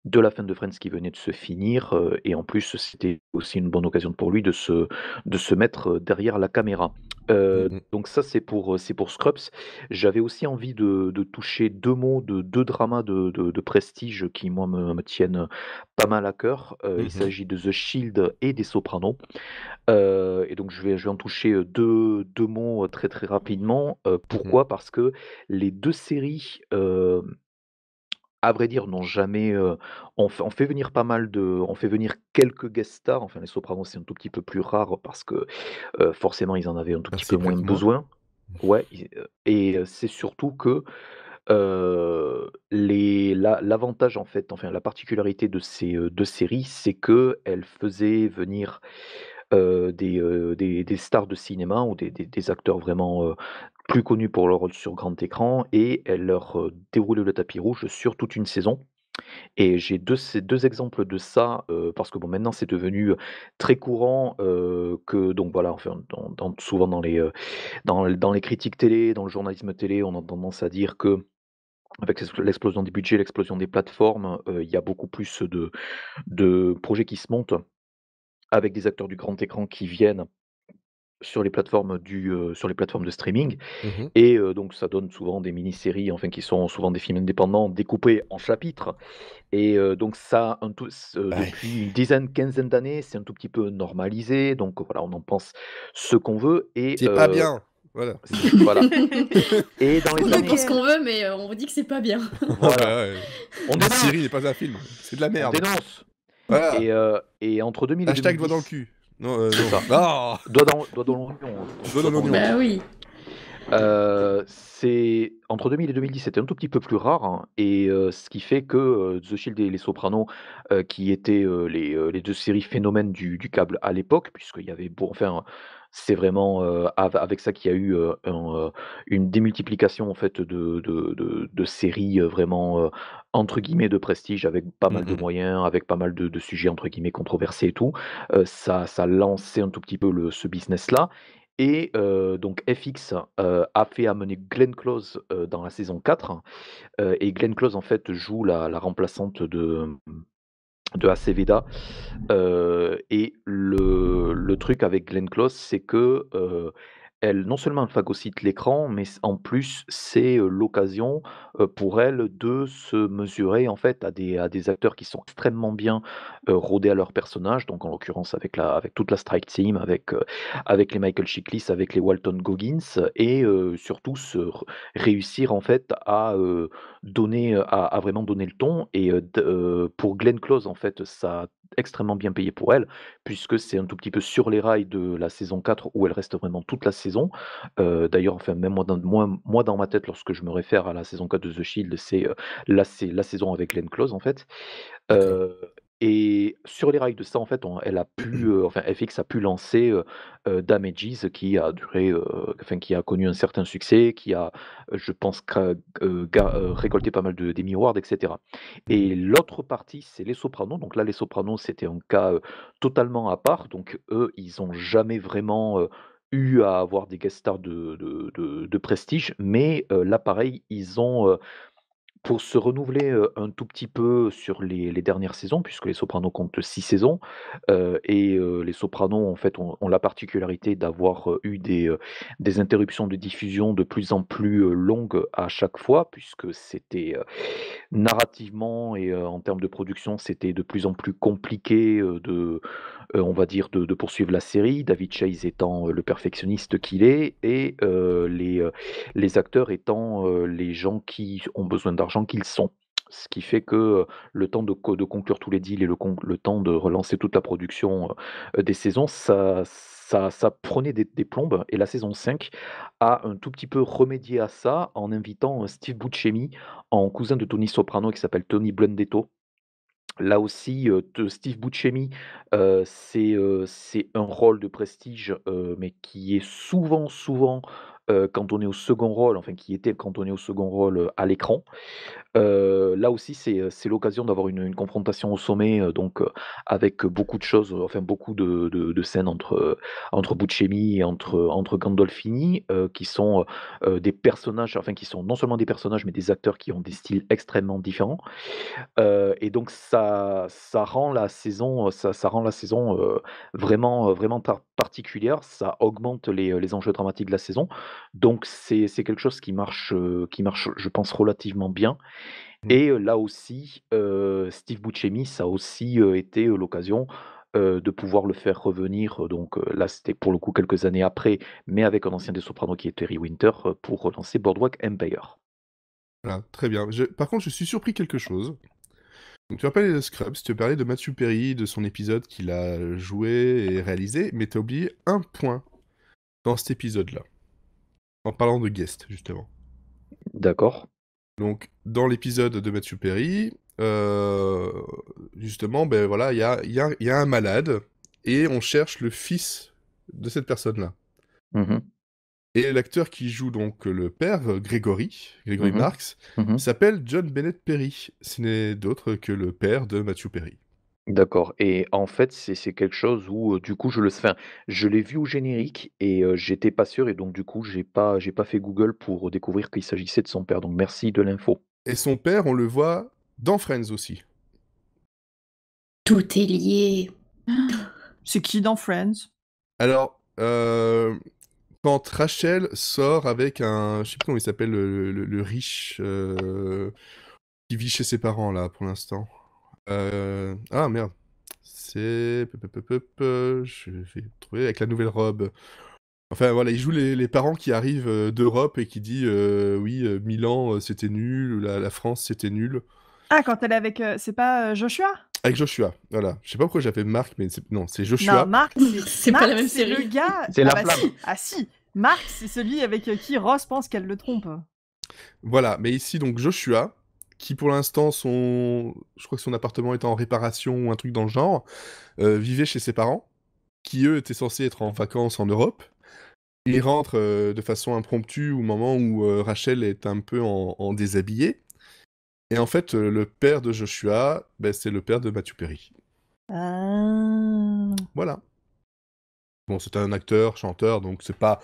de la fin de Friends qui venait de se finir, et en plus c'était aussi une bonne occasion pour lui de se mettre, derrière la caméra. Mmh mh. Donc ça c'est pour Scrubs. J'avais aussi envie de toucher 2 mots de 2 dramas de prestige qui moi me tiennent pas mal à cœur. Il Mmh mh. s'agit de The Shield et des Sopranos. Et donc je vais en toucher, 2 mots, très, très rapidement. Mmh mh. Pourquoi? Parce que les 2 séries, à vrai dire, n'ont jamais, on fait venir quelques guest stars, enfin les Sopranos, c'est un tout petit peu plus rare parce que, forcément, ils en avaient un tout Bah, petit peu c'est moins prête moins. besoin. Ouais, c'est surtout que, l'avantage en fait, enfin la particularité de ces, 2 séries, c'est qu'elles faisaient venir, des stars de cinéma ou des acteurs vraiment, plus connus pour leur rôle sur grand écran et elles leur, déroulaient le tapis rouge sur toute une saison. Et j'ai 2 exemples de ça, parce que bon, maintenant c'est devenu, très courant, que donc voilà, enfin souvent dans les critiques télé, dans le journalisme télé, on a tendance à dire qu'avec l'explosion des budgets, l'explosion des plateformes, il y a beaucoup plus de projets qui se montent avec des acteurs du grand écran qui viennent sur les plateformes de streaming Mmh. et donc ça donne souvent des mini-séries, enfin qui sont souvent des films indépendants découpés en chapitres. Et donc ça, un tout ce Ouais, depuis une dizaine, quinzaine d'années, c'est un tout petit peu normalisé, donc voilà, on en pense ce qu'on veut et c'est pas bien! Voilà. voilà et dans On les en années pense qu'on veut, mais on vous dit que c'est pas bien. Ah voilà, bah, ouais. on Une série n'est dénonce, pas un film, c'est de la on merde. dénonce Voilà. et entre 2000 et Hashtag doigt dans le 2010 cul. Non, c'est non. ça, Ah! doigt dans l'oignon, attention, Doigt dans doigt dans l'oignon. l'oignon. Bah oui. C'est entre 2000 et 2010, c'était un tout petit peu plus rare, hein et ce qui fait que, The Shield et Les Sopranos, qui étaient, les 2 séries phénomènes du câble à l'époque, puisqu'il y avait bon enfin, c'est vraiment, avec ça qu'il y a eu, une démultiplication en fait de séries, vraiment, entre guillemets «de prestige» avec pas Mmh mal de mh. moyens, avec pas mal de sujets entre guillemets «controversés» et tout. Ça a lancé un tout petit peu ce business-là et donc FX, a fait amener Glenn Close, dans la saison 4, et Glenn Close, en fait, joue la remplaçante de Aceveda, et le truc avec Glenn Close, c'est que, elle non seulement elle phagocyte l'écran, mais en plus, c'est, l'occasion, pour elle de se mesurer, en fait, à des acteurs qui sont extrêmement bien, rodés à leur personnage. Donc en l'occurrence avec toute la Strike Team, avec les Michael Chiklis, avec les Walton Goggins et surtout réussir, en fait, à donner, à vraiment donner le ton et pour Glenn Close, en fait, ça a extrêmement bien payé pour elle, puisque c'est un tout petit peu sur les rails de la saison 4 où elle reste vraiment toute la saison. D'ailleurs, enfin, même moi dans ma tête, lorsque je me réfère à la saison 4 de The Shield, c'est la saison avec Glenn Close, en fait. D'accord. Heu et sur les rails de ça, en fait, elle a pu, enfin FX a pu lancer, Damages qui a duré, enfin qui a connu un certain succès, qui a, je pense récolté pas mal d'Emmy Awards et cetera Mmh. et l'autre partie, c'est Les Sopranos. Donc là, Les Sopranos, c'était un cas, totalement à part. Donc eux, ils ont jamais vraiment, eu à avoir des guest stars de prestige. Mais là, pareil, ils ont, pour se renouveler, un tout petit peu sur les dernières saisons, puisque Les Sopranos comptent 6 saisons, et Les Sopranos, en fait, ont la particularité d'avoir, eu des interruptions de diffusion de plus en plus, longues à chaque fois, puisque c'était, narrativement et en termes de production, c'était de plus en plus compliqué, on va dire de poursuivre la série. David Chase étant, le perfectionniste qu'il est et les acteurs étant, les gens qui ont besoin d'argent qu'ils sont. Ce qui fait que, le temps de conclure tous les deals et le temps de relancer toute la production, des saisons, ça prenait des plombes et la saison 5 a un tout petit peu remédié à ça en invitant, Steve Buscemi en cousin de Tony Soprano qui s'appelle Tony Blundetto. Là aussi, Steve Buscemi, c'est un rôle de prestige, mais qui est souvent, cantonné au second rôle, enfin qui était cantonné au second rôle, à l'écran. Là aussi, c'est l'occasion d'avoir une confrontation au sommet, donc avec beaucoup de choses, enfin beaucoup de scènes entre Buscemi et entre Gandolfini, qui sont, des personnages, enfin qui sont non seulement des personnages, mais des acteurs qui ont des styles extrêmement différents. Et donc ça rend la saison, vraiment particulière. Ça augmente les enjeux dramatiques de la saison. Donc c'est quelque chose qui marche, je pense, relativement bien Mmh. et là aussi, Steve Buscemi, ça a aussi, été, l'occasion, de pouvoir le faire revenir, donc là, c'était pour le coup quelques années après, mais avec un ancien des Sopranos qui est Terry Winter, pour relancer Boardwalk Empire. Voilà, très bien. Par contre, je suis surpris de quelque chose. Donc, tu as parlé de Scrubs, tu as parlé de Matthew Perry, de son épisode qu'il a joué et réalisé, mais tu as oublié un point dans cet épisode-là, en parlant de guest, justement. D'accord. Donc, dans l'épisode de Matthew Perry, justement, ben voilà, il y a un malade, et on cherche le fils de cette personne-là. Mhm. Et l'acteur qui joue donc le père, Grégory Mhm. Marx, Mhm. s'appelle John Bennett Perry. Ce n'est d'autre que le père de Matthew Perry. D'accord et en fait, c'est quelque chose où, du coup, je l'ai vu au générique et j'étais pas sûr et donc du coup, j'ai pas fait Google pour découvrir qu'il s'agissait de son père, donc merci de l'info. Et son père, on le voit dans Friends aussi. Tout est lié. C'est qui dans Friends? Alors, quand Rachel sort avec un... Je sais plus comment il s'appelle, le riche qui vit chez ses parents, là, pour l'instant. Ah, merde. C'est... Je vais trouver avec la nouvelle robe. Enfin, voilà, il joue les parents qui arrivent d'Europe et qui dit oui, Milan, c'était nul, la France, c'était nul. Ah, quand elle est avec, c'est pas Joshua? Avec Joshua, voilà. Je sais pas pourquoi j'avais Marc, mais non, c'est Non, Joshua. Marc, C'est pas la même c'est le série. gars. C'est la bah flamme. si. Ah si, Marc, c'est celui avec qui Ross pense qu'elle le trompe. Voilà, mais ici, donc, Joshua, qui pour l'instant, je crois que son appartement était en réparation ou un truc dans le genre, vivait chez ses parents, qui eux étaient censés être en vacances en Europe. Il rentre de façon impromptue au moment où Rachel est un peu en déshabillé. Et en fait, le père de Joshua, ben, c'est le père de Matthew Perry. Ah. Voilà. Bon, c'est un acteur, chanteur, donc c'est pas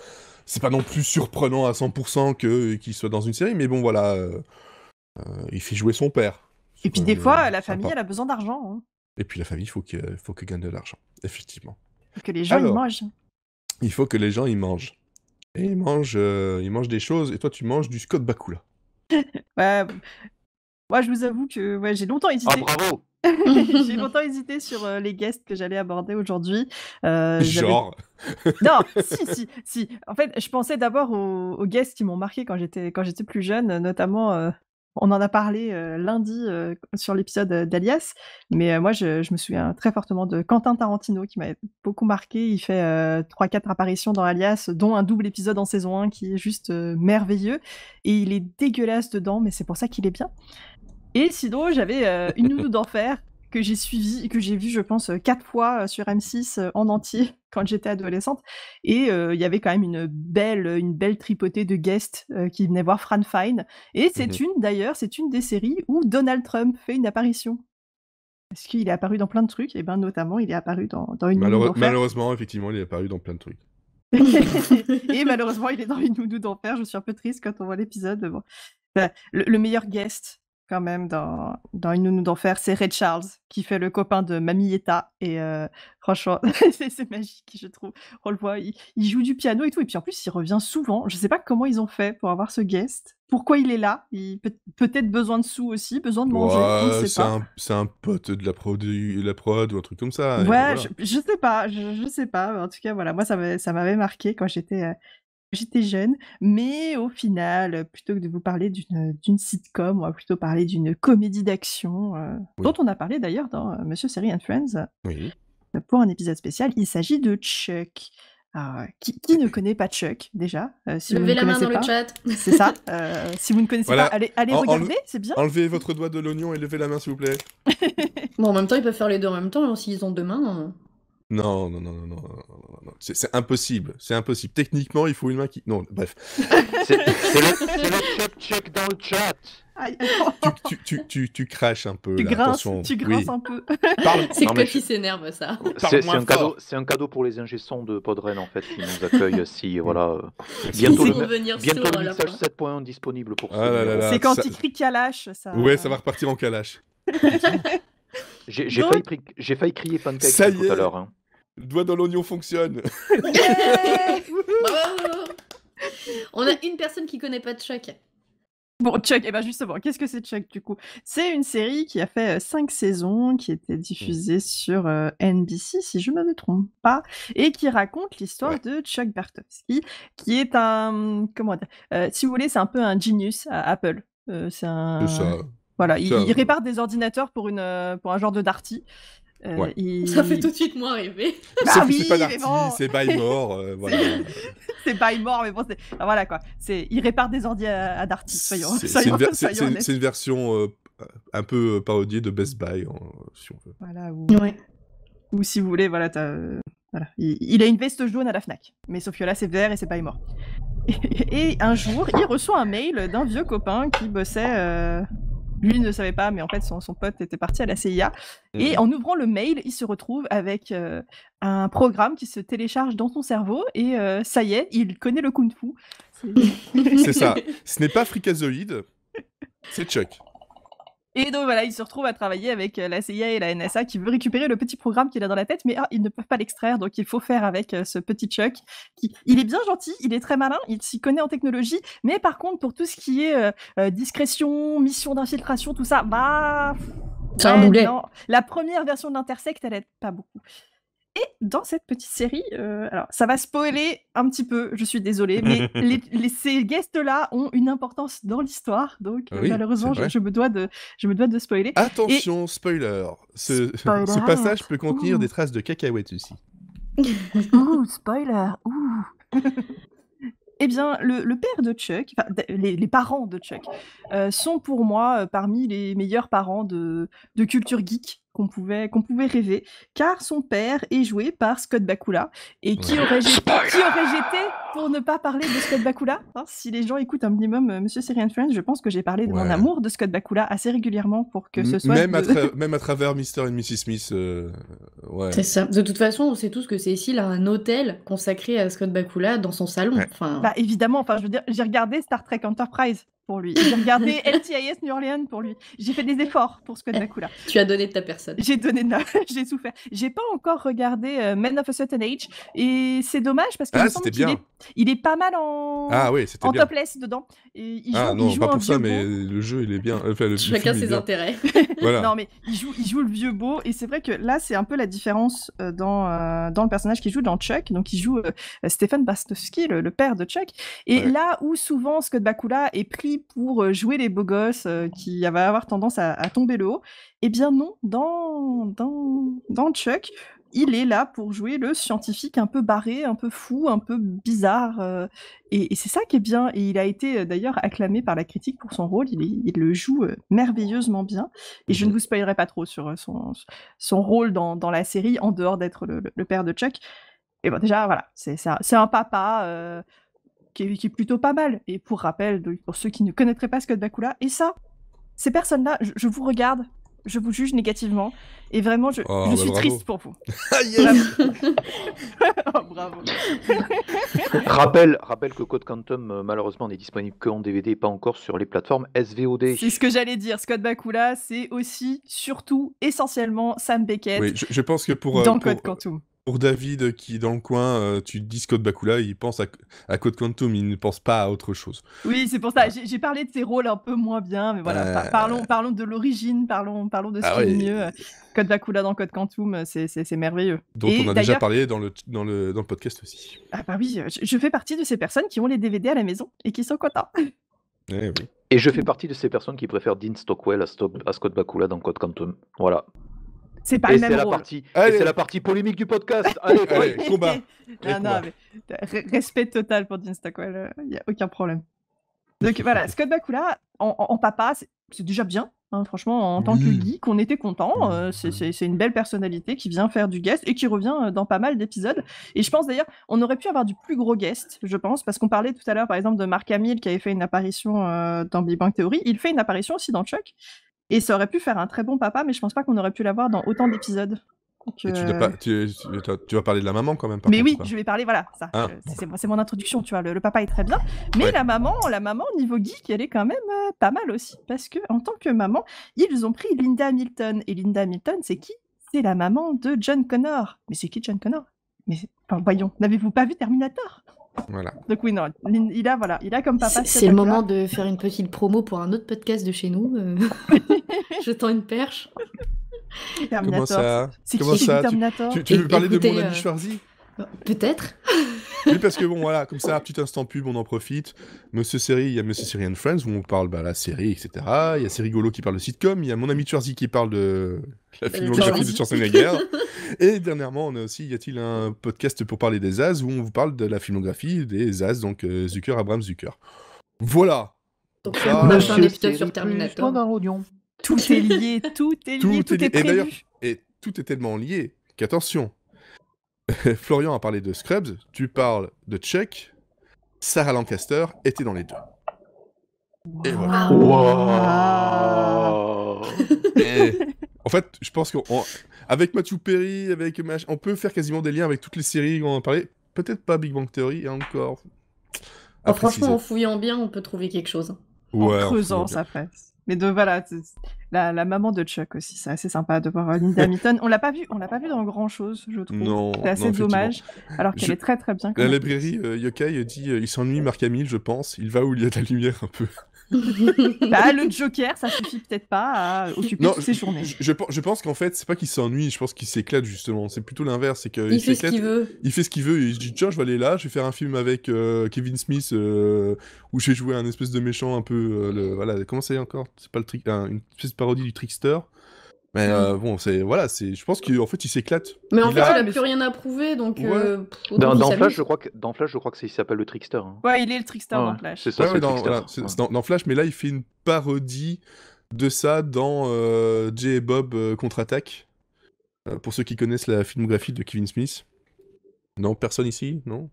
non plus surprenant à 100% qu'il soit dans une série, mais bon, voilà, il fait jouer son père. Et puis des fois, la sympa. famille, elle a besoin d'argent. Hein. Et puis la famille, il faut qu'elle gagne de l'argent, effectivement. Faut que les gens ils Alors, mangent. il faut que les gens, ils mangent. Et ils mangent des choses, et toi, tu manges du Scott Bakula. Ouais. Moi, je vous avoue que ouais, j'ai longtemps Ah hésité. bravo! J'ai longtemps hésité sur les guests que j'allais aborder aujourd'hui. Genre. Non, si. En fait, je pensais d'abord aux guests qui m'ont marqué quand j'étais plus jeune, notamment, on en a parlé lundi sur l'épisode d'Alias, mais moi je me souviens très fortement de Quentin Tarantino qui m'avait beaucoup marqué. Il fait 3-4 apparitions dans Alias, dont un double épisode en saison 1 qui est juste merveilleux, et il est dégueulasse dedans, mais c'est pour ça qu'il est bien. Et sinon, j'avais Une nounou d'enfer que j'ai suivi, que j'ai vu, je pense, 4 fois sur M6 en entier quand j'étais adolescente. Et il y avait quand même une belle tripotée de guests qui venaient voir Fran Fine. Et c'est une des séries où Donald Trump fait une apparition. Parce qu'il est apparu dans plein de trucs, et ben notamment il est apparu dans Une nounou d'enfer. Malheureusement, effectivement, il est apparu dans plein de trucs. Et malheureusement, il est dans Une nounou d'enfer. Je suis un peu triste quand on voit l'épisode. Bon. Le meilleur guest quand même dans Une nounou d'enfer, c'est Ray Charles qui fait le copain de Mamietta et franchement c'est magique, je trouve. On le voit, il joue du piano et tout, et puis en plus il revient souvent. Je sais pas comment ils ont fait pour avoir ce guest, pourquoi il est là. Il peut-être besoin de sous aussi, besoin de manger, on ne Ouais, sait pas. c'est un pote de la prod ou un truc comme ça. et Ouais, voilà. je sais pas, je sais pas. En tout cas, voilà, moi ça m'avait marqué quand j'étais jeune, mais au final, plutôt que de vous parler d'une sitcom, on va plutôt parler d'une comédie d'action, Oui. dont on a parlé d'ailleurs dans Monsieur Série and Friends, Oui. pour un épisode spécial. Il s'agit de Chuck. Alors, qui ne connaît pas Chuck, déjà? Si vous Levez ne la main connaissez dans le pas, chat. c'est ça. Si vous ne connaissez Voilà. pas, allez regarder, c'est bien. Enlevez votre doigt de l'oignon et levez la main, s'il vous plaît. Bon, en même temps, ils peuvent faire les deux en même temps, hein, s'ils ont deux mains. Non. C'est impossible. C'est impossible. Techniquement, il faut une main qui... Non, bref. C'est le check dans le chat. Aïe. Tu craches un peu, Tu là. grinces, Attention. tu grinces Oui. un peu. Parle. C'est Non, que mais qui s'énerve, ça. C'est un cadeau pour les ingé-sons de Podren en fait qui nous accueillent si voilà. Ils Bientôt vont le devenir bientôt sourds le à la mixage fin. 7.1 disponible pour Ah là là là. C'est quand ça- il crie Kalash, ça. Ouais, ça va repartir en calache. J'ai Donc- failli crier pancake Ça y tout est. à l'heure. Hein. Le doigt dans l'oignon fonctionne. Yeah. Bravo. On a une personne qui connaît pas Chuck. Bon, Chuck, et ben justement, qu'est-ce que c'est Chuck du coup? C'est une série qui a fait 5 saisons, qui était diffusée sur NBC, si je ne me trompe pas, et qui raconte l'histoire de Chuck Bartowski, qui est un... Comment dire? Si vous voulez, c'est un peu un genius à Apple. C'est C'est un... ça. Voilà, Ça, il répare des ordinateurs pour un genre de Darty. Ouais. Ça fait tout de suite moins rêver. Bah Sauf que oui, c'est pas mais Darty, bon. c'est By More, voilà. C'est pas mort, mais bon, enfin, voilà quoi. Il répare des ordi à Darty, soyons honnêtes. C'est une version un peu parodiée de Best Buy, si on veut. Voilà, Ouais. ou si vous voulez, voilà, voilà. Il a une veste jaune à la Fnac, mais sauf que là c'est vert et c'est pas mort. Et un jour, il reçoit un mail d'un vieux copain qui bossait. Lui ne savait pas, mais en fait son pote était parti à la CIA. Et en ouvrant le mail, il se retrouve avec un programme qui se télécharge dans son cerveau et ça y est, il connaît le kung-fu. C'est ça. Ce n'est pas Freakazoid, c'est Chuck. Et donc voilà, il se retrouve à travailler avec la CIA et la NSA qui veut récupérer le petit programme qu'il a dans la tête, mais ils ne peuvent pas l'extraire, donc il faut faire avec ce petit Chuck. Il est bien gentil, il est très malin, il s'y connaît en technologie, mais par contre, pour tout ce qui est discrétion, mission d'infiltration, tout ça, bah... C'est un boulet. Non. La première version de l'Intersect, elle aide pas beaucoup. Et dans cette petite série, alors ça va spoiler un petit peu, je suis désolée, mais ces guests-là ont une importance dans l'histoire, donc Oui, malheureusement, c'est vrai. je me dois de spoiler. Attention, spoiler. Spoiler. Ce passage peut contenir Ouh. des traces de cacahuètes aussi. Ouh, spoiler. Ouh. Eh bien, le père de Chuck, enfin, les parents de Chuck, sont pour moi parmi les meilleurs parents de culture geek qu'on pouvait rêver, car son père est joué par Scott Bakula. Et qui aurait j'été pour ne pas parler de Scott Bakula, hein, si les gens écoutent un minimum Monsieur Serian Friends, je pense que j'ai parlé de mon amour de Scott Bakula assez régulièrement pour que ce soit... Même à travers Mr. et Mrs. Smith, ouais. C'est ça. De toute façon, on sait tous que Cécile a un hôtel consacré à Scott Bakula dans son salon. Ouais. Enfin... Bah évidemment, enfin je veux dire, j'ai regardé Star Trek Enterprise pour lui, j'ai regardé LTIS New Orleans pour lui, j'ai fait des efforts pour Scott Bakula. Tu as donné de ta personne. J'ai souffert. J'ai pas encore regardé Men of a Certain Age et c'est dommage parce qu'il me semble qu'il est pas mal en topless dedans. Et il joue pas un pour ça, vieux mais beau. le jeu il est bien. Enfin, Chacun ses intérêts. Voilà. Non mais il joue le vieux beau et c'est vrai que là c'est un peu la différence dans le personnage qu'il joue dans Chuck. Donc il joue Stephen Bastowski, le père de Chuck. Et là où souvent Scott Bakula est pris pour jouer les beaux gosses qui va avoir tendance à tomber le haut, eh bien non, dans Chuck, il est là pour jouer le scientifique un peu barré, un peu fou, un peu bizarre. Et c'est ça qui est bien. Et il a été d'ailleurs acclamé par la critique pour son rôle. Il le joue merveilleusement bien. Et je ne vous spoilerai pas trop sur son rôle dans la série, en dehors d'être le père de Chuck. Et bon, déjà, voilà, c'est un papa... qui est plutôt pas mal. Et pour rappel, pour ceux qui ne connaîtraient pas Scott Bakula, et ça, ces personnes-là, je vous regarde, je vous juge négativement, et vraiment, je suis triste pour vous. Oh, bravo. Rappelle que Code Quantum, malheureusement, n'est disponible qu'en DVD et pas encore sur les plateformes SVOD. C'est ce que j'allais dire. Scott Bakula, c'est aussi, surtout, essentiellement Sam Beckett. Oui, je pense que dans Code Quantum. Pour David qui est dans le coin, tu dis Scott Bakula, il pense à Code Quantum, il ne pense pas à autre chose. Oui, c'est pour ça. J'ai parlé de ses rôles un peu moins bien, mais voilà. Parlons de l'origine, parlons de ce qui est mieux. Code Bakula dans Code Quantum, c'est merveilleux. Dont on a déjà parlé dans le podcast aussi. Ah bah oui, je fais partie de ces personnes qui ont les DVD à la maison et qui sont contents. Oui. Et je fais partie de ces personnes qui préfèrent Dean Stockwell à Scott Bakula dans Code Quantum. Voilà. C'est pas le même rôle. C'est la partie polémique du podcast. Allez, combat. Non, mais respect total pour Dean Stockwell, il n'y a aucun problème. Donc voilà, Scott Bakula, en papa, c'est déjà bien. Hein, franchement, en tant que geek, on était content. C'est une belle personnalité qui vient faire du guest et qui revient dans pas mal d'épisodes. Et je pense d'ailleurs, on aurait pu avoir du plus gros guest, je pense, parce qu'on parlait tout à l'heure, par exemple, de Mark Hamill qui avait fait une apparition dans Big Bang Theory. Il fait une apparition aussi dans Chuck. Et ça aurait pu faire un très bon papa, mais je pense pas qu'on aurait pu l'avoir dans autant d'épisodes. Et tu vas parler de la maman quand même. Mais oui, je vais parler, voilà, ça. C'est mon introduction, tu vois. Le papa est très bien, mais la maman, niveau geek, elle est quand même pas mal aussi, parce que en tant que maman, ils ont pris Linda Hamilton. Et Linda Hamilton, c'est qui? C'est la maman de John Connor. Mais c'est qui John Connor? Mais voyons, n'avez-vous pas vu Terminator? Voilà. Donc oui, non, il a comme papa... C'est le moment de faire une petite promo pour un autre podcast de chez nous. Je tends une perche. Terminator. Comment ça Terminator Tu veux parler de mon ami Schwarzy? Peut-être. Oui, parce que bon, voilà, comme ça, petit instant pub, on en profite. Monsieur Série, il y a Monsieur Série and Friends, où on parle la série, etc. Il y a C'est rigolo qui parle de sitcom. Il y a mon ami Schwarzy qui parle de la filmographie de Schwarzenegger. Et dernièrement, on a aussi, y a-t-il un podcast pour parler des As, où on vous parle de la filmographie des As, donc Zucker, Abraham, Zucker. Voilà. Donc, Ah, on a fait un Monsieur épisode sur Série Terminator. dans l'oignon. Tout est lié, tout est lié, tout est Et d'ailleurs, prévu. tout est tellement lié qu'attention, Florian a parlé de Scrubs, tu parles de Chuck, Sarah Lancaster était dans les deux. Et voilà. Waouh. Et, en fait, je pense qu'avec Matthew Perry, on peut faire quasiment des liens avec toutes les séries dont on a parlé. Peut-être pas Big Bang Theory, et encore. à Franchement, préciser. en fouillant bien, on peut trouver quelque chose. Ouais, En creusant, fouillant ça passe. Mais voilà, la maman de Chuck aussi, c'est assez sympa de voir Linda Hamilton. On l'a pas vu dans grand chose, je trouve. Non, c'est assez non, dommage, alors qu'elle est très très bien. La librairie Yokai dit il s'ennuie Marc Hamill, je pense. Il va où il y a de la lumière un peu. Le Joker, ça suffit peut-être pas à occuper toutes ses journées. Je pense qu'en fait, c'est pas qu'il s'ennuie, je pense qu'il s'éclate justement. C'est plutôt l'inverse, c'est qu'il Il fait ce qu'il veut. Il fait ce qu'il veut et il se dit tiens, je vais aller là, je vais faire un film avec Kevin Smith où je vais jouer un espèce de méchant un peu. Voilà, comment c'est encore? C'est pas le trick, une espèce de parodie du Trickster. Mais bon, je pense qu'en fait, il s'éclate. Mais en fait, il a plus rien à prouver, donc. Ouais. Dans Flash, je crois que il s'appelle le Trickster. Hein. Ouais, il est le Trickster dans Flash. C'est ça, c'est le Trickster. Voilà, dans Flash, mais là, il fait une parodie de ça dans Jay et Bob contre-attaque. Pour ceux qui connaissent la filmographie de Kevin Smith. Non, personne ici, non?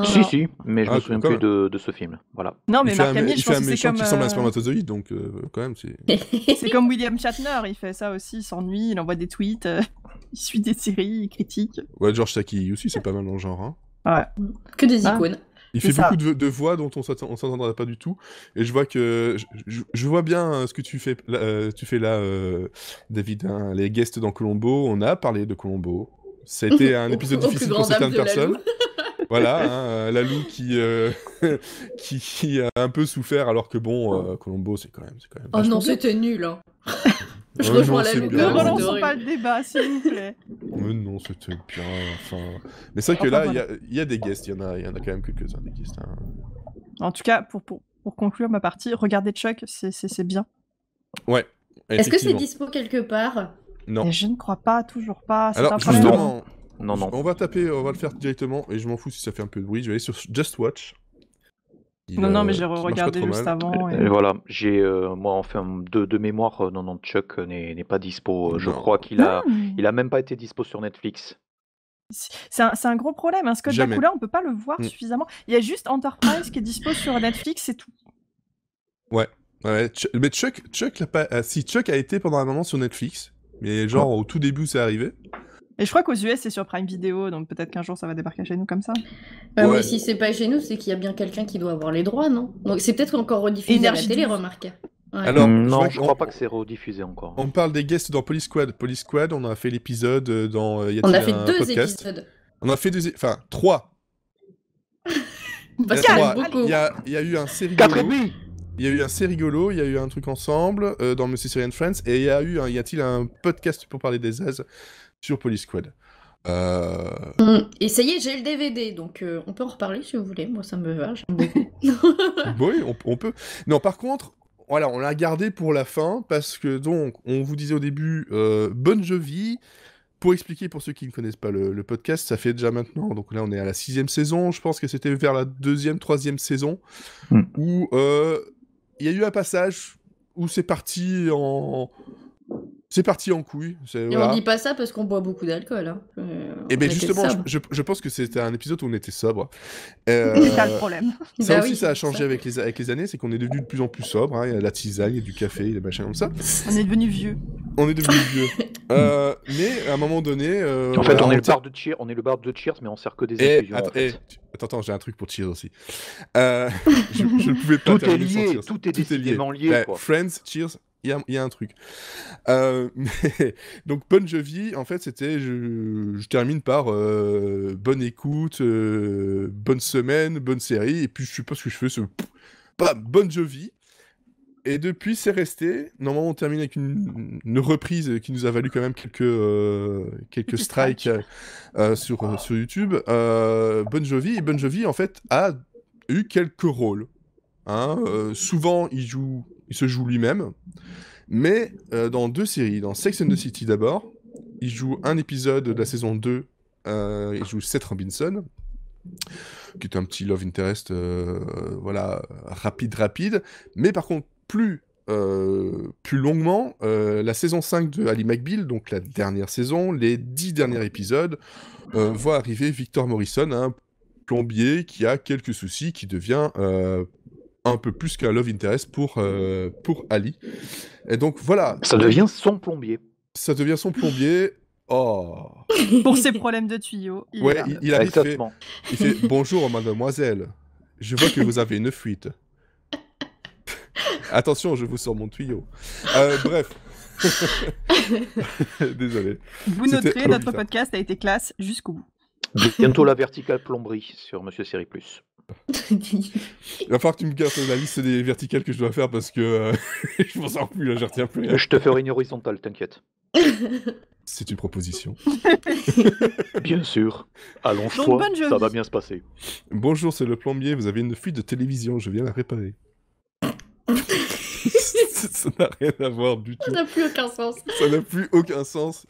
Si, mais je me souviens plus de ce film. Voilà. Non, mais Marc Hamill, il je fait pense un que c'est méchant comme. qui ressemble à un spermatozoïde, donc quand même, c'est. C'est comme William Shatner, il fait ça aussi, il s'ennuie, il envoie des tweets, il suit des séries, il critique. Ouais, George Takei aussi, c'est pas mal dans le genre. Hein. Ouais. Que des icônes. Il fait beaucoup de voix dont on s'entendra pas du tout. Et je vois que je vois bien ce que tu fais là, David. Hein, les guests dans Columbo, on a parlé de Columbo. C'était un épisode difficile pour certaines personnes. Voilà, Lalou qui a un peu souffert, alors que bon, Columbo, c'est quand même. Oh non, c'était nul. Hein. Je rejoins Lalou. Ne relançons pas le débat, s'il vous plaît. Mais non, c'était bien. Enfin, mais c'est vrai que là, il y a des guests. Il y en a quand même quelques-uns des guests. Hein. En tout cas, pour conclure ma partie, regardez Chuck, c'est bien. Ouais. Est-ce que c'est dispo quelque part? Non. Et je ne crois pas, toujours pas. Alors, justement, non. On va le faire directement, et je m'en fous si ça fait un peu de bruit. Je vais aller sur Just Watch. Non, mais j'ai regardé juste avant. Et voilà, moi, enfin, de mémoire, non, Chuck n'est pas dispo. Je crois qu'il a même pas été dispo sur Netflix. C'est un gros problème. Scott Bakula, on peut pas le voir suffisamment. Il y a juste Enterprise qui est dispo sur Netflix, c'est tout. Ouais. Mais Chuck l'a pas. Si, Chuck a été pendant un moment sur Netflix, mais genre au tout début, c'est arrivé. Et je crois qu'aux US, c'est sur Prime Video, donc peut-être qu'un jour, ça va débarquer chez nous comme ça. Oui, si c'est pas chez nous, c'est qu'il y a bien quelqu'un qui doit avoir les droits, non? Donc c'est peut-être encore rediffusé à la télé, remarquez. Ouais. Alors, non, je crois pas que c'est rediffusé encore. On parle des guests dans Police Squad. Police Squad, on a fait l'épisode dans... on a fait 2 épisodes. On a fait 3. Parce qu'il y a beaucoup. Il y a eu un C'est rigolo. Il y a eu un C'est rigolo, il y a eu un truc ensemble dans Monsieur Syrian Friends, et y a-t-il un podcast pour parler des As sur Police Squad. Et ça y est, j'ai le DVD, donc on peut en reparler si vous voulez. Moi, ça me va, j'aime beaucoup. Oui, on peut. Non, par contre, voilà, on l'a gardé pour la fin, parce que, donc, on vous disait au début, Bon Jovi. Pour expliquer pour ceux qui ne connaissent pas le podcast, ça fait déjà maintenant, donc là on est à la 6e saison, je pense que c'était vers la 2e, 3e saison, où il y a eu un passage où c'est parti en couille. On dit pas ça parce qu'on boit beaucoup d'alcool. Hein. Et bien justement, je pense que c'était un épisode où on était sobre. C'est ça le problème. Ça aussi, ça a changé avec les années, c'est qu'on est devenu de plus en plus sobre. Hein. Il y a la tisane, il y a du café, des machins comme ça. On est devenu vieux. Mais à un moment donné... en fait, on est le bar de Cheers, mais on sert que des effusions. Attends, j'ai un truc pour Cheers aussi. Je ne pouvais pas tout est lié, tout est décidément lié. Quoi. Friends, Cheers... Il y a un truc. Donc, Bon Jovi, en fait, c'était... Je termine par bonne écoute, bonne semaine, bonne série, et puis je sais pas ce que je fais, Bon Jovi. Et depuis, c'est resté. Normalement, on termine avec une reprise qui nous a valu quand même quelques Petit strikes sur YouTube. Bon Jovi, en fait, a eu quelques rôles. Hein. Souvent, il se joue lui-même. Mais dans 2 séries, dans Sex and the City d'abord, il joue un épisode de la saison 2. Il joue Seth Robinson, qui est un petit love interest, voilà, rapide. Mais par contre, plus longuement, la saison 5 de Ally McBeal, donc la dernière saison, les 10 derniers épisodes, voit arriver Victor Morrison, un plombier qui a quelques soucis, qui devient un peu plus qu'un love interest pour Ali. Et donc voilà. Ça devient son plombier. Ça devient son plombier. Oh. Pour ses problèmes de tuyaux. Ouais, il arrive, Exactement. il fait bonjour mademoiselle. Je vois que vous avez une fuite. Attention, je vous sors mon tuyau. Bref. Désolé. Vous noterez, notre podcast a été classe jusqu'au bout. Bientôt la verticale plomberie sur Monsieur Série Plus. Il va falloir que tu me gardes la liste des verticales que je dois faire parce que je m'en sors plus, là, je retiens plus rien. Je te ferai une horizontale, t'inquiète. C'est une proposition. Bien sûr. Donc, Allonge-toi, bonne ça Jovi. va bien se passer. Bonjour, c'est le plombier, vous avez une fuite de télévision, je viens la réparer. Ça n'a rien à voir du tout. Ça n'a plus aucun sens. Ça n'a plus aucun sens.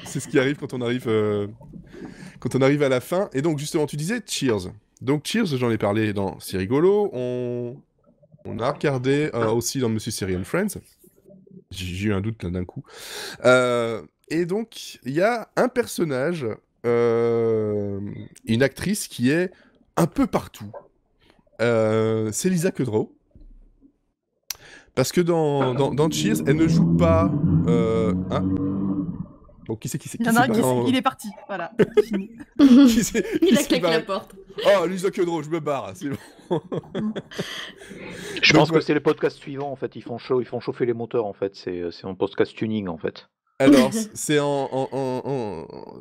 C'est ce qui arrive quand on arrive à la fin. Et donc, justement, tu disais Cheers. Donc, Cheers, j'en ai parlé dans C'est rigolo. On a regardé aussi dans Monsieur Série and Friends. J'ai eu un doute là d'un coup. Et donc, il y a un personnage, une actrice qui est un peu partout. C'est Lisa Kudrow. Parce que dans Cheers, elle ne joue pas... Hein bon, qui c'est Il y en a un il est parti. Voilà. Fini. Il a claqué la porte. Oh, Lisa Kudrow, je me barre, c'est bon. Je Donc, pense que c'est le podcast suivant, en fait. Ils font chauffer les moteurs, en fait. C'est un podcast tuning, en fait. Alors, c'est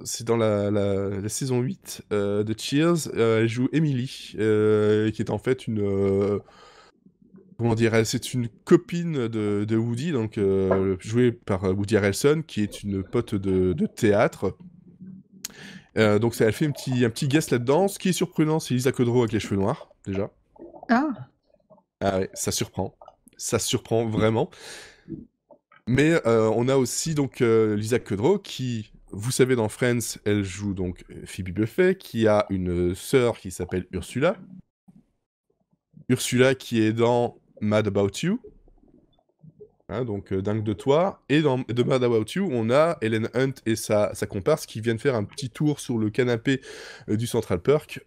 c'est dans la saison 8 de Cheers. Elle joue Emily, qui est en fait une... comment dire, c'est une copine de Woody, donc jouée par Woody Harrelson, qui est une pote de théâtre. Donc elle fait un petit guest là-dedans. Ce qui est surprenant, c'est Lisa Kudrow avec les cheveux noirs, déjà. Ah. Ah ouais, ça surprend. Ça surprend vraiment. Mais on a aussi donc Lisa Kudrow qui, vous savez, dans Friends, elle joue donc Phoebe Buffay, qui a une sœur qui s'appelle Ursula. Ursula qui est dans Mad About You. Hein, donc dingue de toi. Et dans The Mad About You, on a Helen Hunt et sa comparse qui viennent faire un petit tour sur le canapé du Central Perk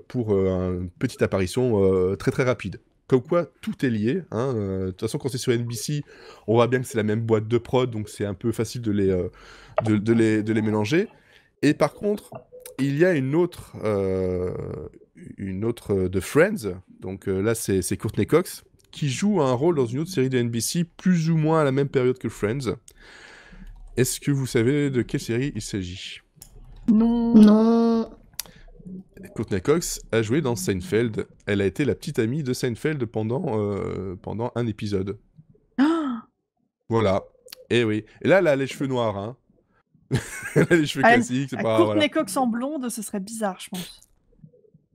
pour une petite apparition très très rapide. Comme quoi, tout est lié. Hein. De toute façon, quand c'est sur NBC, on voit bien que c'est la même boîte de prod, donc c'est un peu facile de les mélanger. Et par contre, il y a une autre de Friends, donc là c'est Courtney Cox, qui joue un rôle dans une autre série de NBC, plus ou moins à la même période que Friends. Est-ce que vous savez de quelle série il s'agit ? Non. Courtney Cox a joué dans Seinfeld. Elle a été la petite amie de Seinfeld pendant un épisode. Ah. Voilà. Et oui. Et là, elle a les cheveux noirs. Hein. Elle a les cheveux classiques. C'est pas, Courtney voilà. Cox en blonde, ce serait bizarre, je pense.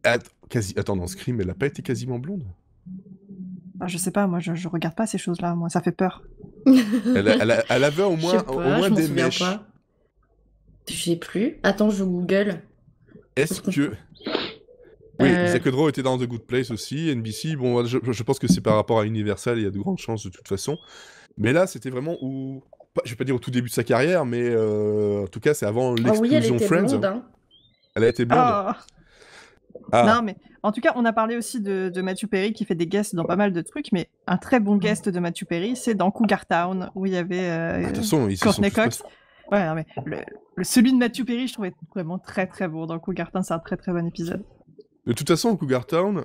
Attends, dans Scream, elle n'a pas été quasiment blonde. Ah, je sais pas, moi je regarde pas ces choses-là, moi ça fait peur. Elle avait au moins, je m'en des souviens mèches. pas. Je sais plus. Attends, je Google. Est-ce que... Oui, Lisa Kudrow était dans The Good Place aussi, NBC. Bon, je pense que c'est par rapport à Universal, il y a de grandes chances de toute façon. Mais là, c'était vraiment je vais pas dire au tout début de sa carrière, mais en tout cas, c'est avant l'explosion oui, elle était Friends. blonde, hein. Elle a été blonde. Non, mais en tout cas, on a parlé aussi de Matthew Perry qui fait des guests dans pas mal de trucs, mais un très bon guest de Matthew Perry, c'est dans Cougar Town, où il y avait Courtney Cox. Ouais, non, mais celui de Matthew Perry, je trouvais vraiment très très bon. Dans Cougar Town, c'est un très très bon épisode. De toute façon, Cougar Town,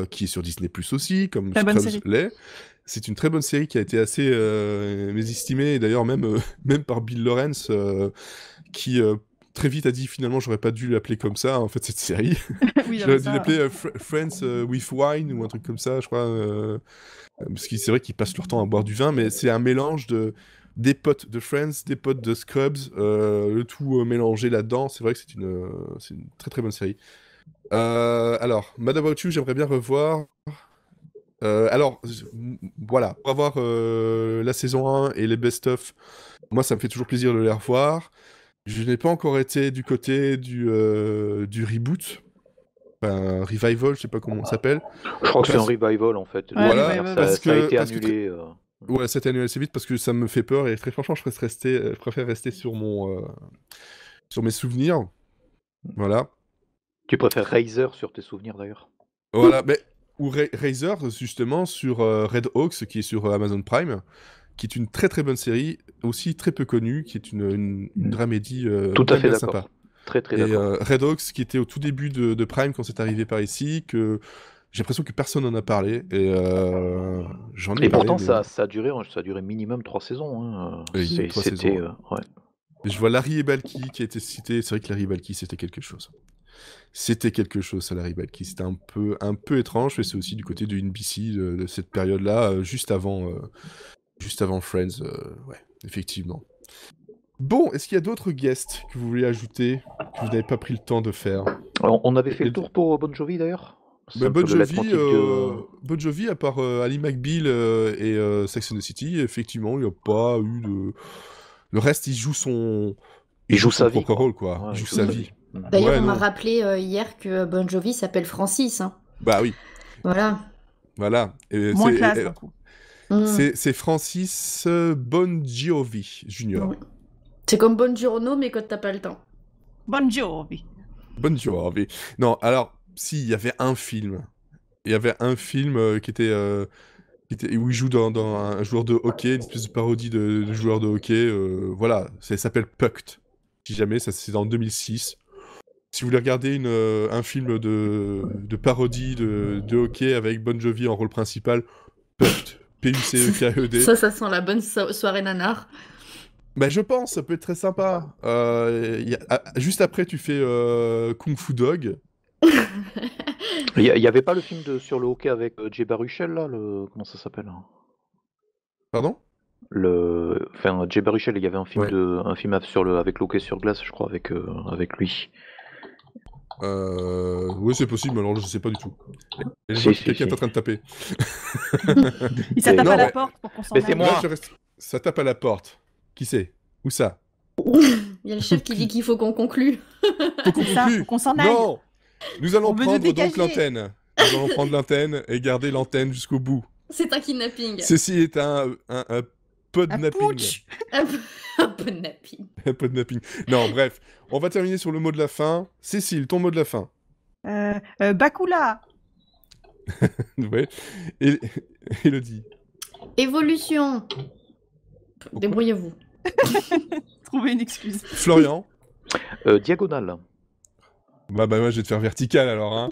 qui est sur Disney Plus aussi, comme Scrubs l'est, c'est une très bonne série qui a été assez mésestimée, et d'ailleurs même par Bill Lawrence, qui très vite a dit finalement j'aurais pas dû l'appeler comme ça en fait cette série. Oui, non, J'aurais mais dû ça, l'appeler Friends with Wine ou un truc comme ça, je crois. Parce que c'est vrai qu'ils passent leur temps à boire du vin, mais c'est un mélange des potes de Friends, des potes de Scrubs, le tout mélangé là-dedans. C'est vrai que c'est une très très bonne série. Alors, Mad About You, j'aimerais bien revoir. Alors, voilà, pour avoir la saison 1 et les best-of, moi ça me fait toujours plaisir de les revoir. Je n'ai pas encore été du côté du reboot, enfin, revival, je sais pas comment on s'appelle. Je crois que c'est un Parce- revival en fait. De Ouais, toute Voilà, manière, revival, ça, parce ça a que- été parce que- annulé. Ouais, cette année assez vite parce que ça me fait peur et très franchement, je préfère rester sur sur mes souvenirs. Voilà. Tu préfères Razer sur tes souvenirs d'ailleurs? Voilà, mais ou Razer justement sur Red Hawks qui est sur Amazon Prime, qui est une très très bonne série, aussi très peu connue, qui est une dramédie Tout à bien fait bien d'accord. sympa. Très très Et d'accord. Red Hawks qui était au tout début de Prime quand c'est arrivé par ici, que j'ai l'impression que personne n'en a parlé et j'en ai Et parlé. pourtant, Mais... ça a duré minimum 3 saisons. Hein. Oui, 3 C'était. saisons. Ouais. Et je vois Larry et Balky qui a été cité. C'est vrai que Larry et Balky, c'était quelque chose. C'était quelque chose, ça, Larry Balky. C'était un peu étrange, mais c'est aussi du côté de NBC de cette période-là, juste avant Friends. Ouais, effectivement. Bon, est-ce qu'il y a d'autres guests que vous voulez ajouter, que vous n'avez pas pris le temps de faire? Alors, on avait fait Et- le tour pour Bon Jovi d'ailleurs? C'est Bah, un peu Bon le Jovi, leitmotiv de. Bon Jovi, à part Ali McBeal et Sex and the City, effectivement, il n'y a pas eu de... Le reste, il joue son... Il joue son sa vie, propre quoi. rôle, quoi. Ouais, Il joue sa vie. D'ailleurs, Ouais, on m'a non. rappelé hier que Bon Jovi s'appelle Francis. Hein. Bah oui, Voilà. voilà. Et moins c'est- classe et- d'un coup. Mm. c'est Francis Bon Jovi Junior. Ouais. C'est comme Buongiorno, mais quand t'as pas le temps. Bon Jovi. Bon Jovi. Non, alors, si, il y avait un film. Il y avait un film qui était où il joue dans un joueur de hockey, une espèce de parodie de joueur de hockey. Voilà, ça s'appelle Pucked. Si jamais, ça c'est en 2006. Si vous voulez regarder un film de parodie de hockey avec Bon Jovi en rôle principal, Pucked. P-U-C-E-K-E-D. Ça sent la bonne soirée nanar. Bah, je pense, ça peut être très sympa. Juste après, tu fais Kung Fu Dog. Il y avait pas le film sur le hockey avec Jay Baruchel là, comment ça s'appelle? Pardon? Enfin, Jay Baruchel, il y avait un film Ouais. avec le hockey sur glace, je crois, avec lui. Oui, c'est possible, mais alors je sais pas du tout. Et je Si, vois que si, quelqu'un est si. en train de taper. Il ça tape Non, à la mais- porte pour qu'on s'en mais c'est aille. moi. Là, ça tape à la porte. Qui c'est? Où ça? Il y a le chef qui dit qu'il faut qu'on conclue. Faut qu'on C'est ça, conclue. faut qu'on s'en aille. Non! Nous allons On veut nous prendre donc dégager. l'antenne. Nous allons prendre l'antenne et garder l'antenne jusqu'au bout. C'est un kidnapping. Ceci est un Un podnapping. putsch. Un peu de napping. Un podnapping. Non, bref. On va terminer sur le mot de la fin. Cécile, ton mot de la fin. Bakula. Ouais. Et Elodie. Évolution. Débrouillez-vous. Trouver une excuse. Florian. Diagonale. Bah moi je vais te faire vertical alors hein.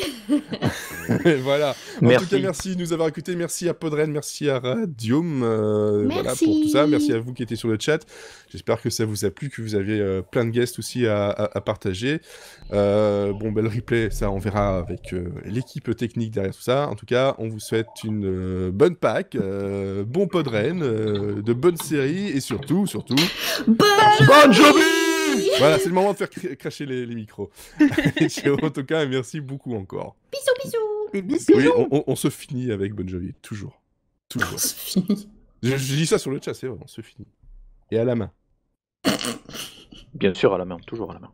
Et voilà. En Merci. tout cas merci de nous avoir écoutés, merci à Podren, merci à Radium, voilà Merci. pour tout ça, merci à vous qui étiez sur le chat. J'espère que ça vous a plu, que vous avez plein de guests aussi à partager. Bon le replay ça on verra avec l'équipe technique derrière tout ça. En tout cas on vous souhaite une bonne Pâques, bon Podren, de bonnes séries et surtout Bon Jovi! voilà c'est le moment de faire cracher les micros. Et ciao, en tout cas merci beaucoup encore. Bisous, bisous. Des bisous. Oui, on se finit avec Bon Jovi, toujours. Toujours. C'est fini. Je dis ça sur le chat, c'est vrai, on se finit. Et à la main. Bien sûr, à la main, toujours à la main.